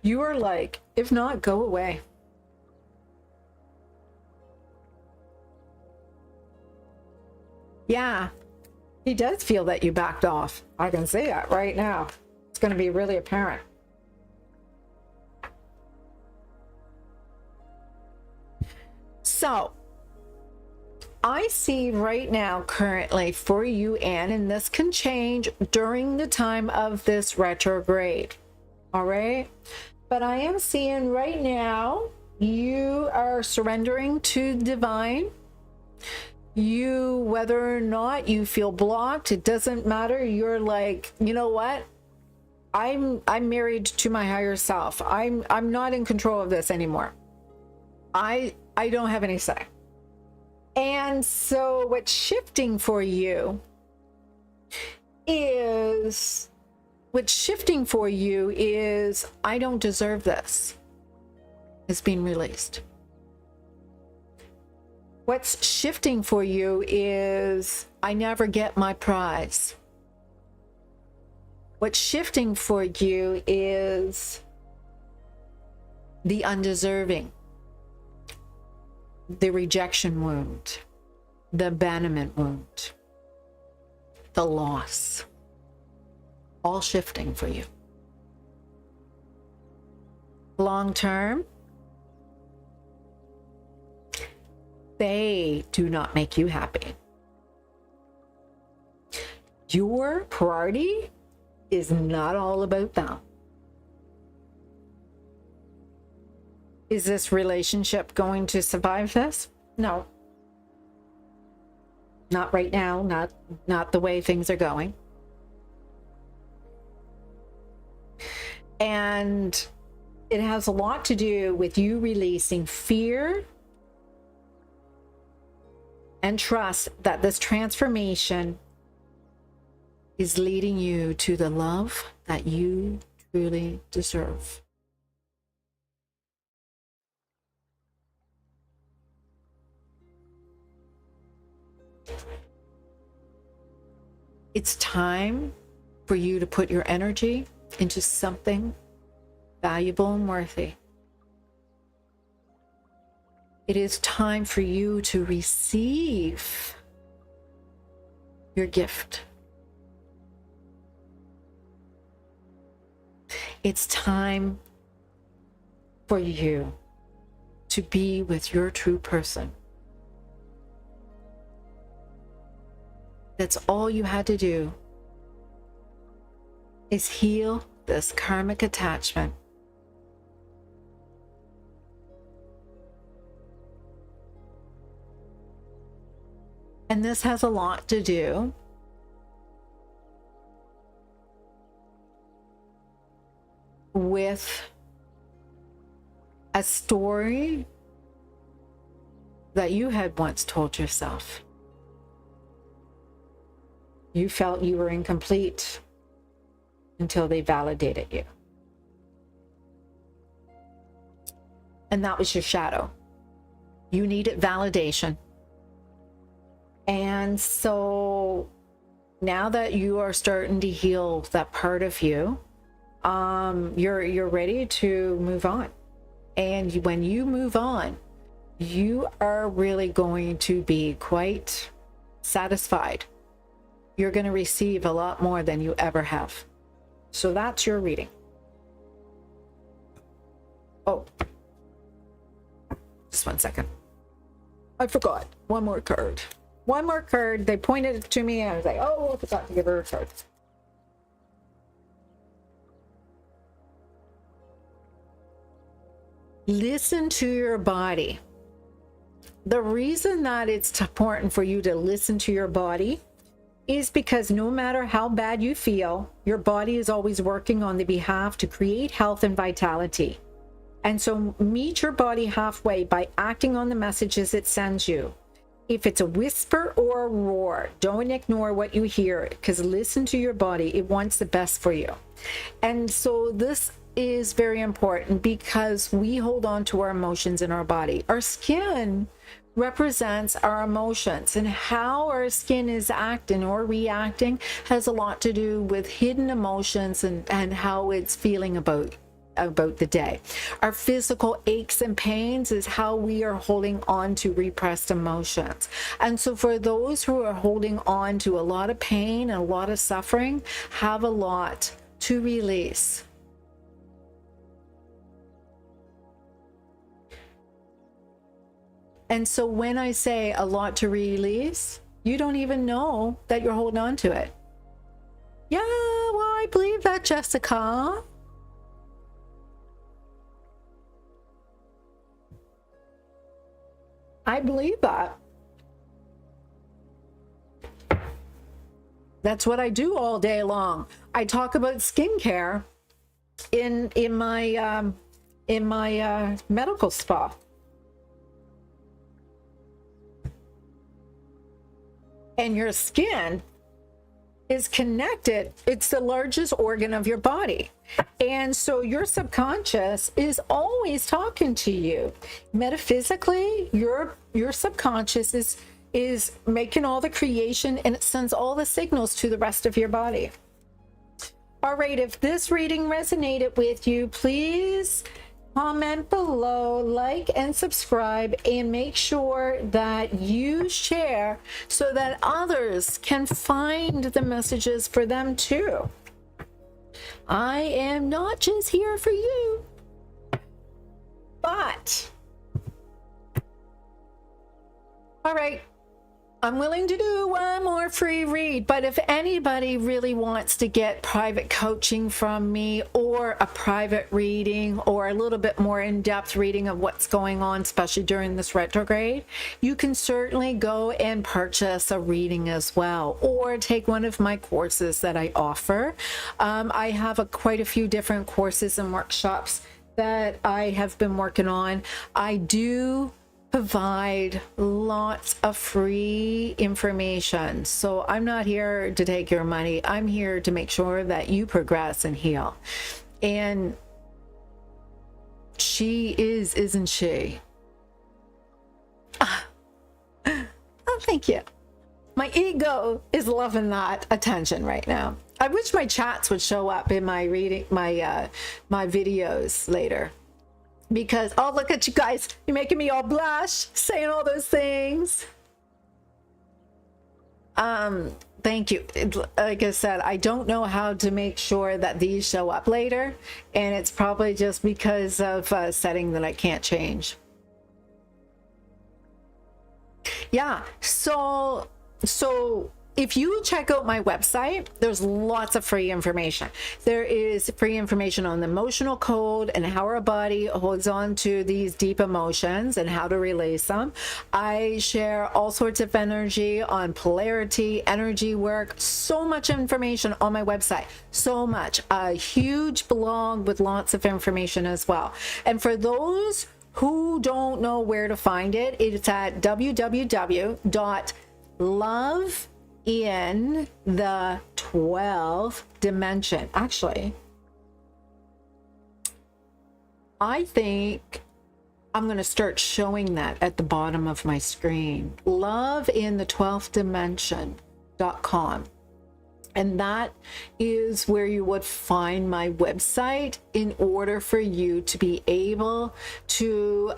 You are like, if not, go away. Yeah, he does feel that you backed off. I can see it right now. It's going to be really apparent. So, I see right now currently for you, Anne, and this can change during the time of this retrograde. All right. But I am seeing right now you are surrendering to divine. You, whether or not you feel blocked, it doesn't matter. You're like, you know what? I'm married to my higher self. I'm not in control of this anymore. I don't have any say. And so what's shifting for you is I don't deserve this. It's being released. What's shifting for you is I never get my prize. What's shifting for you is the undeserving, the rejection wound, the abandonment wound, the loss, all shifting for you. Long term, they do not make you happy. Your priority is not all about them. Is this relationship going to survive this? No. Not right now, not the way things are going. And it has a lot to do with you releasing fear and trust that this transformation is leading you to the love that you truly deserve. It's time for you to put your energy into something valuable and worthy. It is time for you to receive your gift. It's time for you to be with your true person. That's all you had to do, is heal this karmic attachment. And this has a lot to do with a story that you had once told yourself. You felt you were incomplete until they validated you. And that was your shadow. You needed validation. And so now that you are starting to heal that part of you, you're ready to move on. And when you move on, you are really going to be quite satisfied. You're going to receive a lot more than you ever have. So that's your reading. Oh, just 1 second. I forgot one more card. One more card. They pointed it to me and I was like, oh, I forgot to give her a card. Listen to your body. The reason that it's important for you to listen to your body is because no matter how bad you feel, your body is always working on the behalf to create health and vitality. And so meet your body halfway by acting on the messages it sends you. If it's a whisper or a roar, don't ignore what you hear, because listen to your body. It wants the best for you. And so this is very important because we hold on to our emotions in our body. Our skin represents our emotions, and how our skin is acting or reacting has a lot to do with hidden emotions and how it's feeling about the day. Our physical aches and pains is how we are holding on to repressed emotions. And so for those who are holding on to a lot of pain and a lot of suffering, have a lot to release. And so when I say a lot to release, you don't even know that you're holding on to it. Yeah, well, I believe that, Jessica. I believe that. That's what I do all day long. I talk about skincare in my medical spa. And your skin is connected. It's the largest organ of your body. And so your subconscious is always talking to you. Metaphysically, your subconscious is making all the creation, and it sends all the signals to the rest of your body. All right, if this reading resonated with you, please comment below, like and subscribe, and make sure that you share so that others can find the messages for them too. I am not just here for you, but all right, I'm willing to do one more free read, but if anybody really wants to get private coaching from me, or a private reading, or a little bit more in-depth reading of what's going on, especially during this retrograde, you can certainly go and purchase a reading as well, or take one of my courses that I offer. I have quite a few different courses and workshops that I have been working on. I do provide lots of free information. So I'm not here to take your money. I'm here to make sure that you progress and heal. And she is, isn't she? Oh, thank you. My ego is loving that attention right now. I wish my chats would show up in my reading, my videos later. Because, oh, look at you guys. You're making me all blush, saying all those things. Thank you. Like I said, I don't know how to make sure that these show up later. And it's probably just because of a setting that I can't change. Yeah, so if you check out my website, there's lots of free information. There is free information on the emotional code and how our body holds on to these deep emotions and how to release them. I share all sorts of energy on polarity, energy work, so much information on my website. So much. A huge blog with lots of information as well. And for those who don't know where to find it, it's at www.love in the 12th dimension. Actually, I think I'm going to start showing that at the bottom of my screen. loveinthe12thdimension.com. And that is where you would find my website in order for you to be able to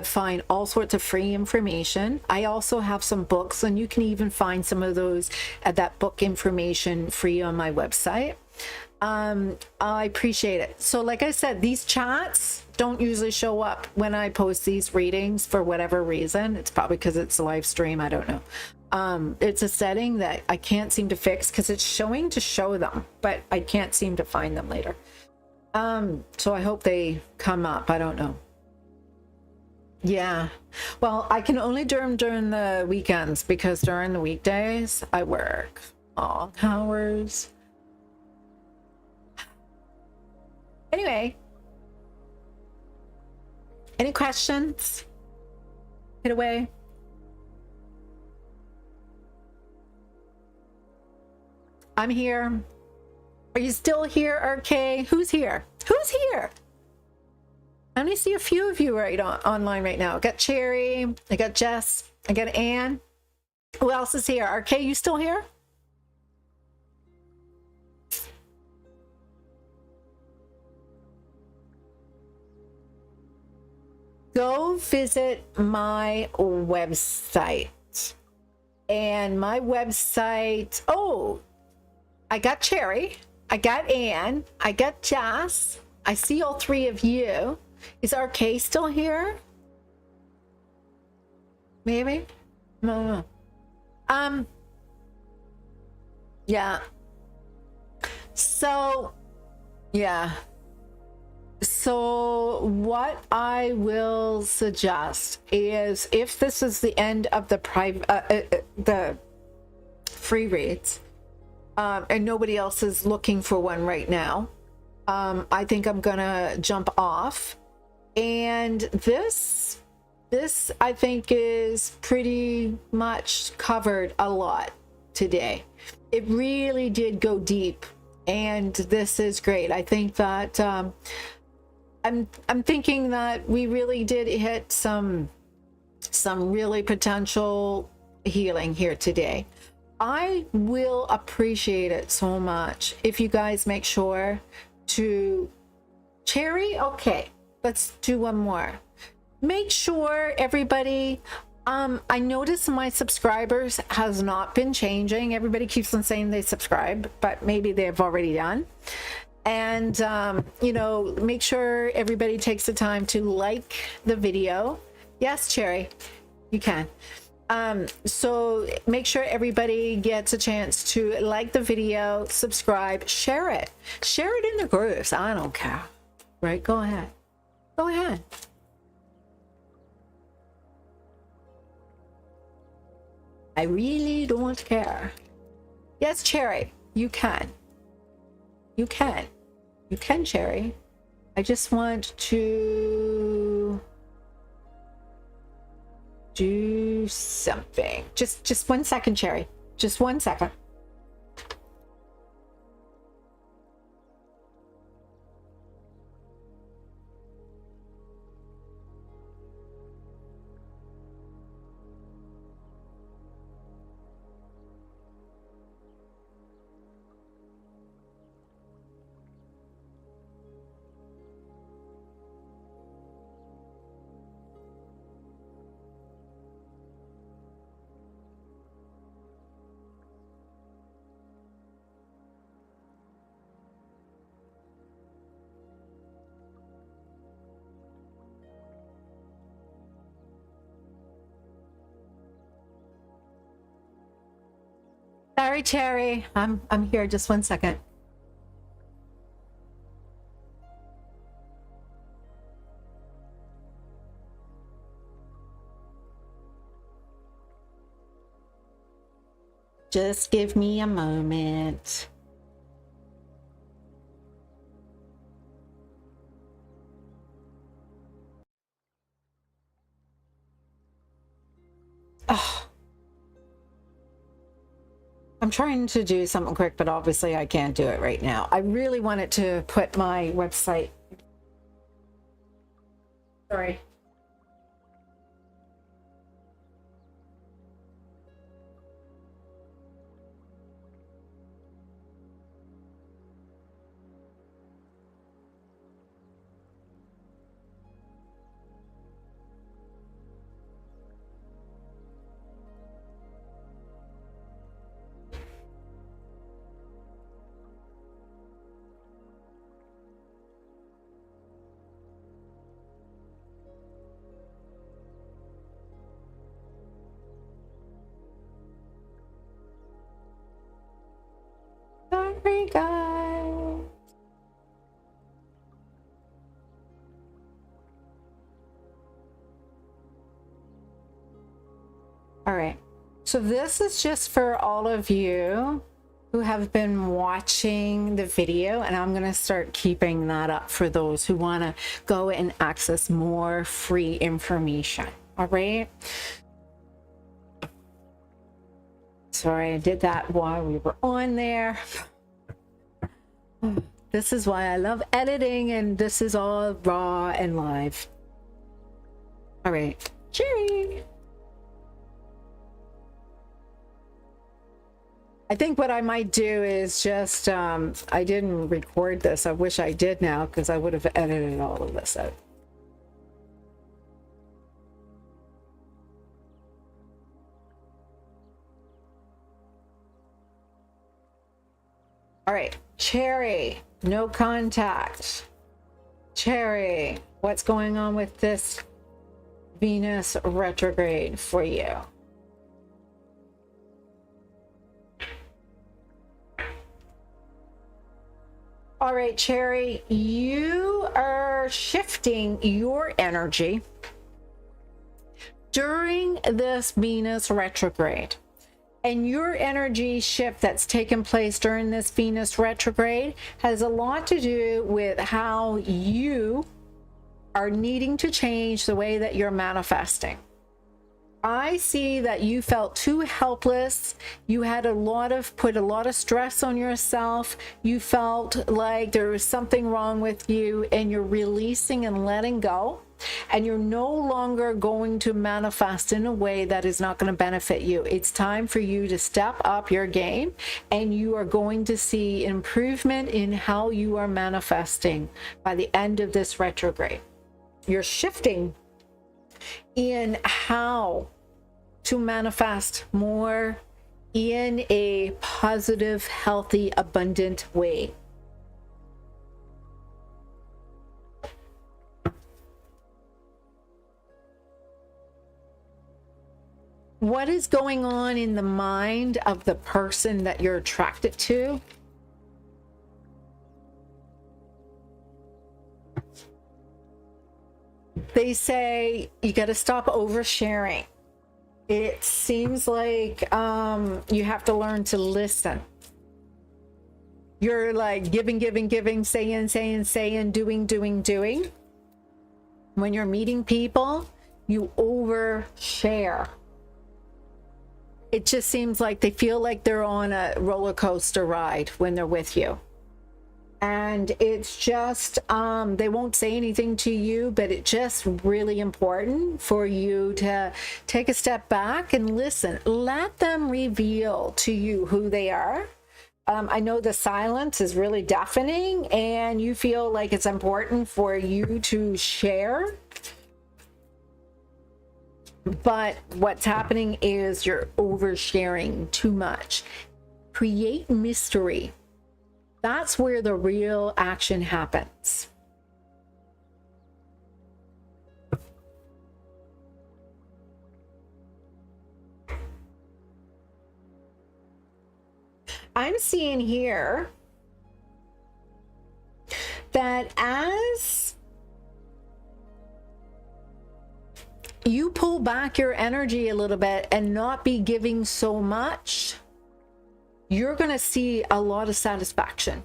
find all sorts of free information. I also have some books, and you can even find some of those that book information free on my website. I appreciate it. So like I said, these chats don't usually show up when I post these readings for whatever reason. It's probably because it's a live stream. I don't know. It's a setting that I can't seem to fix because it's showing to show them, but I can't seem to find them later. So I hope they come up. I don't know. Yeah. Well, I can only do them during the weekends because during the weekdays I work all hours. Anyway, any questions? Hit away. I'm here. Are you still here, RK? Who's here? Who's here? I only see a few of you online right now. I got Cherry, I got Jess, I got Anne. Who else is here? RK, you still here? Go visit my website. And my website, oh, I got Cherry, I got Anne, I got Jess. I see all three of you. Is RK still here? Maybe? No. Yeah. So, yeah. So what I will suggest is, if this is the end of the the free reads, and nobody else is looking for one right now, I think I'm gonna jump off. And this I think is pretty much covered a lot today. It really did go deep, and this is great. I think that I'm thinking that we really did hit some really potential healing here today. I will appreciate it so much if you guys make sure to Cherry. Okay, let's do one more. Make sure everybody, I notice my subscribers has not been changing. Everybody keeps on saying they subscribe, but maybe they've already done. And you know, make sure everybody takes the time to like the video. Yes, Cherry, you can. So make sure everybody gets a chance to like the video, subscribe, share it in the groups. I don't care, right? Go ahead, go ahead. I really don't care. Yes, Cherry, you can. You can. You can, Cherry. I just want to do something. Just 1 second, Cherry. Just 1 second. Sorry, Cherry. I'm here. Just 1 second. Just give me a moment. Oh. I'm trying to do something quick, but obviously I can't do it right now. I really wanted to put my website. Sorry. Sorry, guys. All right. So this is just for all of you who have been watching the video, and I'm going to start keeping that up for those who want to go and access more free information. All right. Sorry, I did that while we were on there. This is why I love editing, and this is all raw and live. All right, Cherry. I think what I might do is just, I didn't record this. I wish I did now, because I would have edited all of this out. All right, Cherry, no contact. Cherry, what's going on with this Venus retrograde for you? All right, Cherry, you are shifting your energy during this Venus retrograde. And your energy shift that's taken place during this Venus retrograde has a lot to do with how you are needing to change the way that you're manifesting. I see that you felt too helpless. You had put a lot of stress on yourself. You felt like there was something wrong with you, and you're releasing and letting go. And you're no longer going to manifest in a way that is not going to benefit you. It's time for you to step up your game, and you are going to see improvement in how you are manifesting by the end of this retrograde. You're shifting in how to manifest more in a positive, healthy, abundant way. What is going on in the mind of the person that you're attracted to? They say you got to stop oversharing. It seems like you have to learn to listen. You're like giving, saying, doing. When you're meeting people, you overshare. It just seems like they feel like they're on a roller coaster ride when they're with you. And it's just, they won't say anything to you, but it's just really important for you to take a step back and listen. Let them reveal to you who they are. I know the silence is really deafening, and you feel like it's important for you to share. But what's happening is you're oversharing too much. Create mystery. That's where the real action happens. I'm seeing here that as you pull back your energy a little bit and not be giving so much, you're going to see a lot of satisfaction.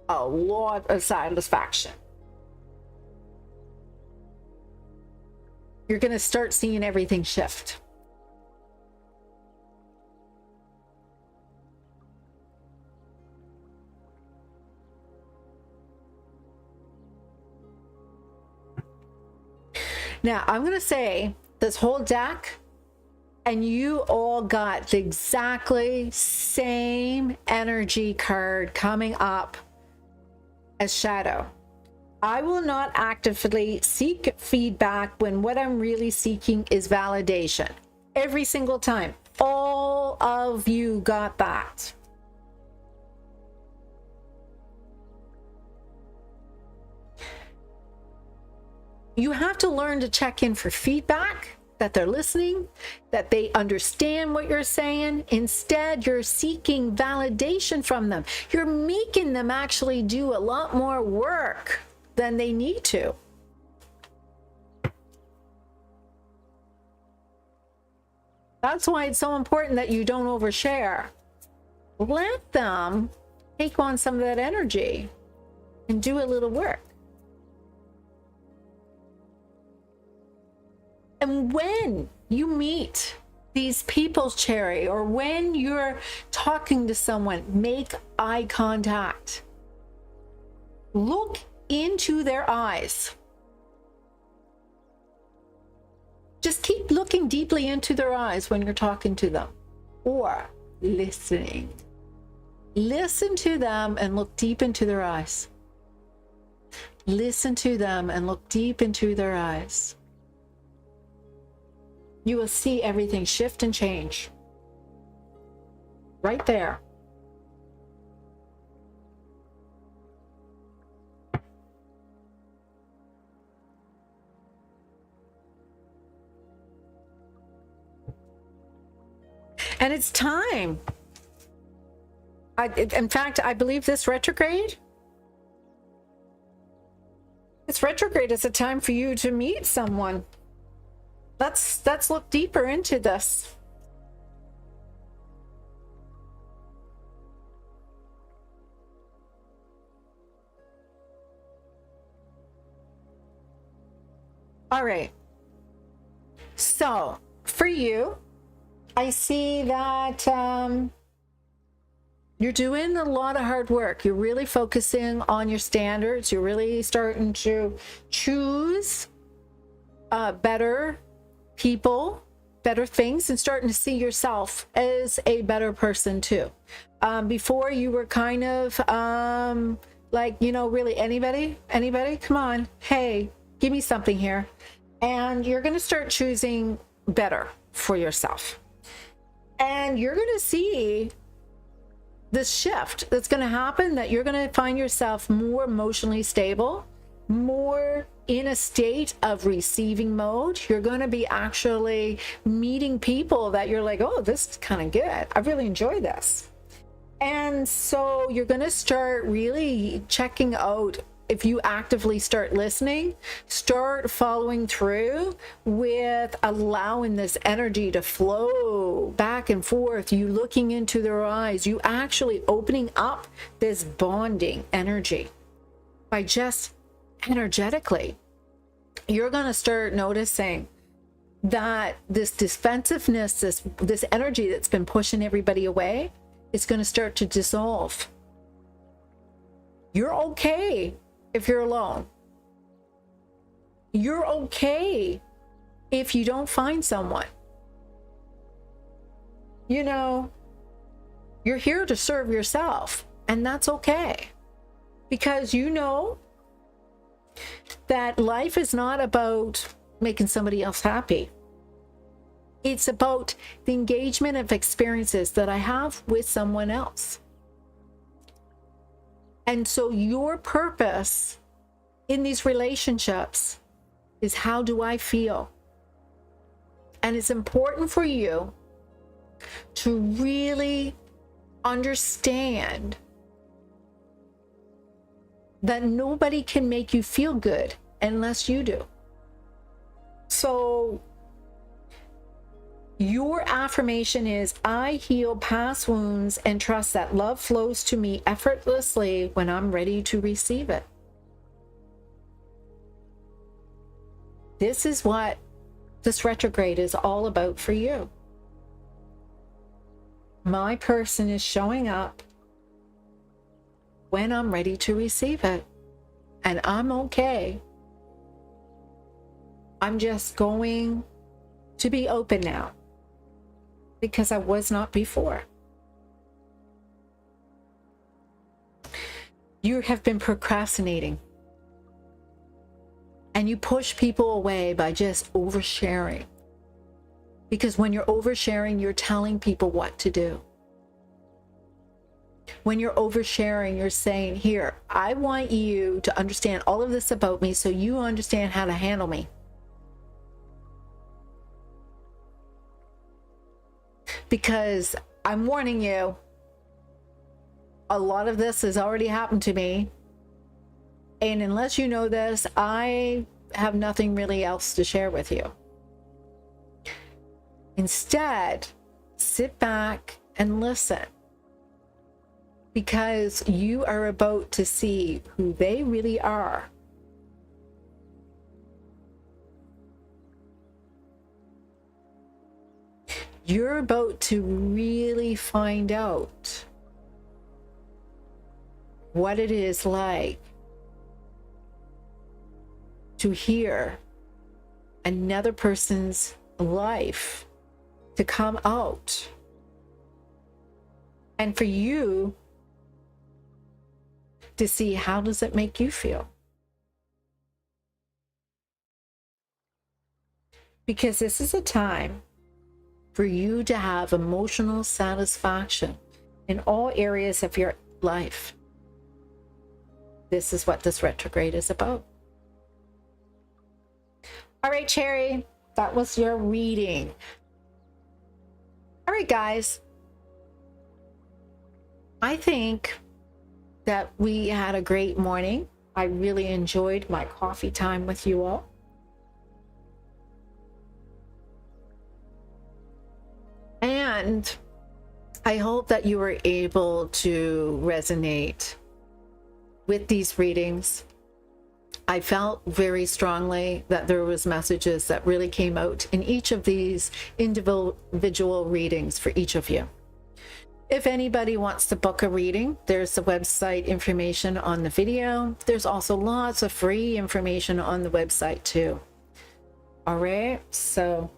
A lot of satisfaction. You're going to start seeing everything shift. Now, I'm going to say this whole deck, and you all got the exactly same energy card coming up as shadow. I will not actively seek feedback when what I'm really seeking is validation. Every single time. All of you got that. You have to learn to check in for feedback, that they're listening, that they understand what you're saying. Instead, you're seeking validation from them. You're making them actually do a lot more work than they need to. That's why it's so important that you don't overshare. Let them take on some of that energy and do a little work. And when you meet these people, Cherry, or when you're talking to someone, make eye contact. Look into their eyes. Just keep looking deeply into their eyes when you're talking to them or listening. Listen to them and look deep into their eyes. Listen to them and look deep into their eyes. You will see everything shift and change. Right there. And it's time. In fact, I believe this retrograde, it's a time for you to meet someone. Let's look deeper into this. All right. So for you, I see that you're doing a lot of hard work. You're really focusing on your standards. You're really starting to choose better people, better things, and starting to see yourself as a better person too. Before you were kind of like, you know, really anybody, come on, hey, give me something here. And you're going to start choosing better for yourself. And you're going to see this shift that's going to happen, that you're going to find yourself more emotionally stable, more in a state of receiving mode. You're going to be actually meeting people that you're like, oh, this is kind of good. I really enjoy this. And so you're going to start really checking out. If you actively start listening, start following through with allowing this energy to flow back and forth, you looking into their eyes, you actually opening up this bonding energy by just energetically. You're going to start noticing that this defensiveness, this energy that's been pushing everybody away, is going to start to dissolve. You're okay if you're alone. You're okay if you don't find someone. You know, you're here to serve yourself, and that's okay. Because you know that life is not about making somebody else happy. It's about the engagement of experiences that I have with someone else. And so your purpose in these relationships is, how do I feel? And it's important for you to really understand that nobody can make you feel good unless you do. So your affirmation is, I heal past wounds and trust that love flows to me effortlessly when I'm ready to receive it. This is what this retrograde is all about for you. My person is showing up when I'm ready to receive it. And I'm okay. I'm just going to be open now, because I was not before. You have been procrastinating, and you push people away by just oversharing. Because when you're oversharing, you're telling people what to do. When you're oversharing, you're saying, here, I want you to understand all of this about me so you understand how to handle me. Because I'm warning you, a lot of this has already happened to me. And unless you know this, I have nothing really else to share with you. Instead, sit back and listen. Because you are about to see who they really are. You're about to really find out what it is like to hear another person's life to come out, and for you to see how does it make you feel. Because this is a time for you to have emotional satisfaction in all areas of your life. This is what this retrograde is about. All right, Cherry, that was your reading. All right, guys. I think that we had a great morning. I really enjoyed my coffee time with you all. And I hope that you were able to resonate with these readings. I felt very strongly that there was messages that really came out in each of these individual readings for each of you. If anybody wants to book a reading, there's the website information on the video. There's also lots of free information on the website too. All right, so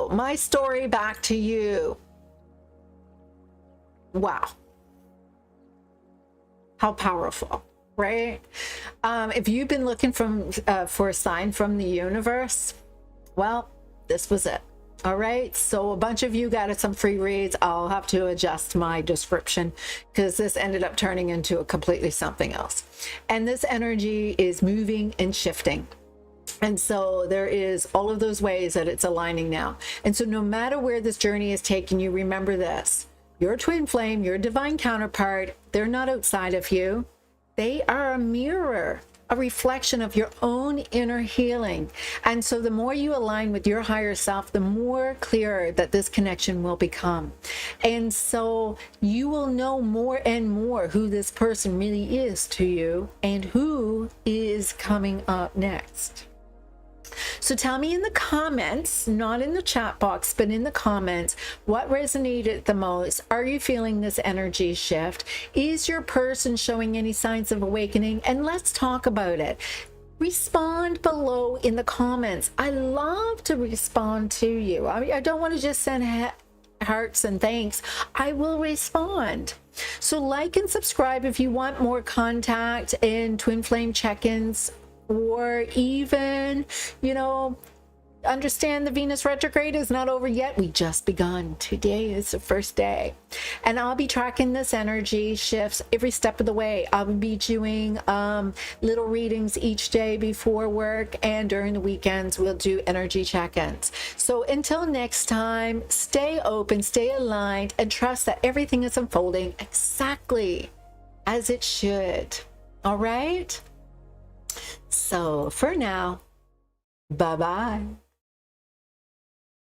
my story back to you. Wow. How powerful, right? If you've been looking for a sign from the universe, well, this was it. All right, so a bunch of you got some free reads. I'll have to adjust my description because this ended up turning into a completely something else. And this energy is moving and shifting. And so there is all of those ways that it's aligning now. And so no matter where this journey is taking you, remember this. Your twin flame, your divine counterpart, they're not outside of you. They are a mirror, a reflection of your own inner healing. And so the more you align with your higher self, the more clearer that this connection will become. And so you will know more and more who this person really is to you and who is coming up next. So tell me in the comments, not in the chat box, but in the comments, what resonated the most. Are you feeling this energy shift? Is your person showing any signs of awakening? And let's talk about it. Respond below in the comments. I love to respond to you. I don't want to just send hearts and thanks. I will respond. So like and subscribe if you want more contact and twin flame check-ins, or even, you know, understand the Venus retrograde is not over yet. We just begun. Today is the first day. And I'll be tracking this energy shifts every step of the way. I'll be doing little readings each day before work, and during the weekends we'll do energy check-ins. So until next time, stay open, stay aligned, and trust that everything is unfolding exactly as it should. All right? So for now, bye-bye.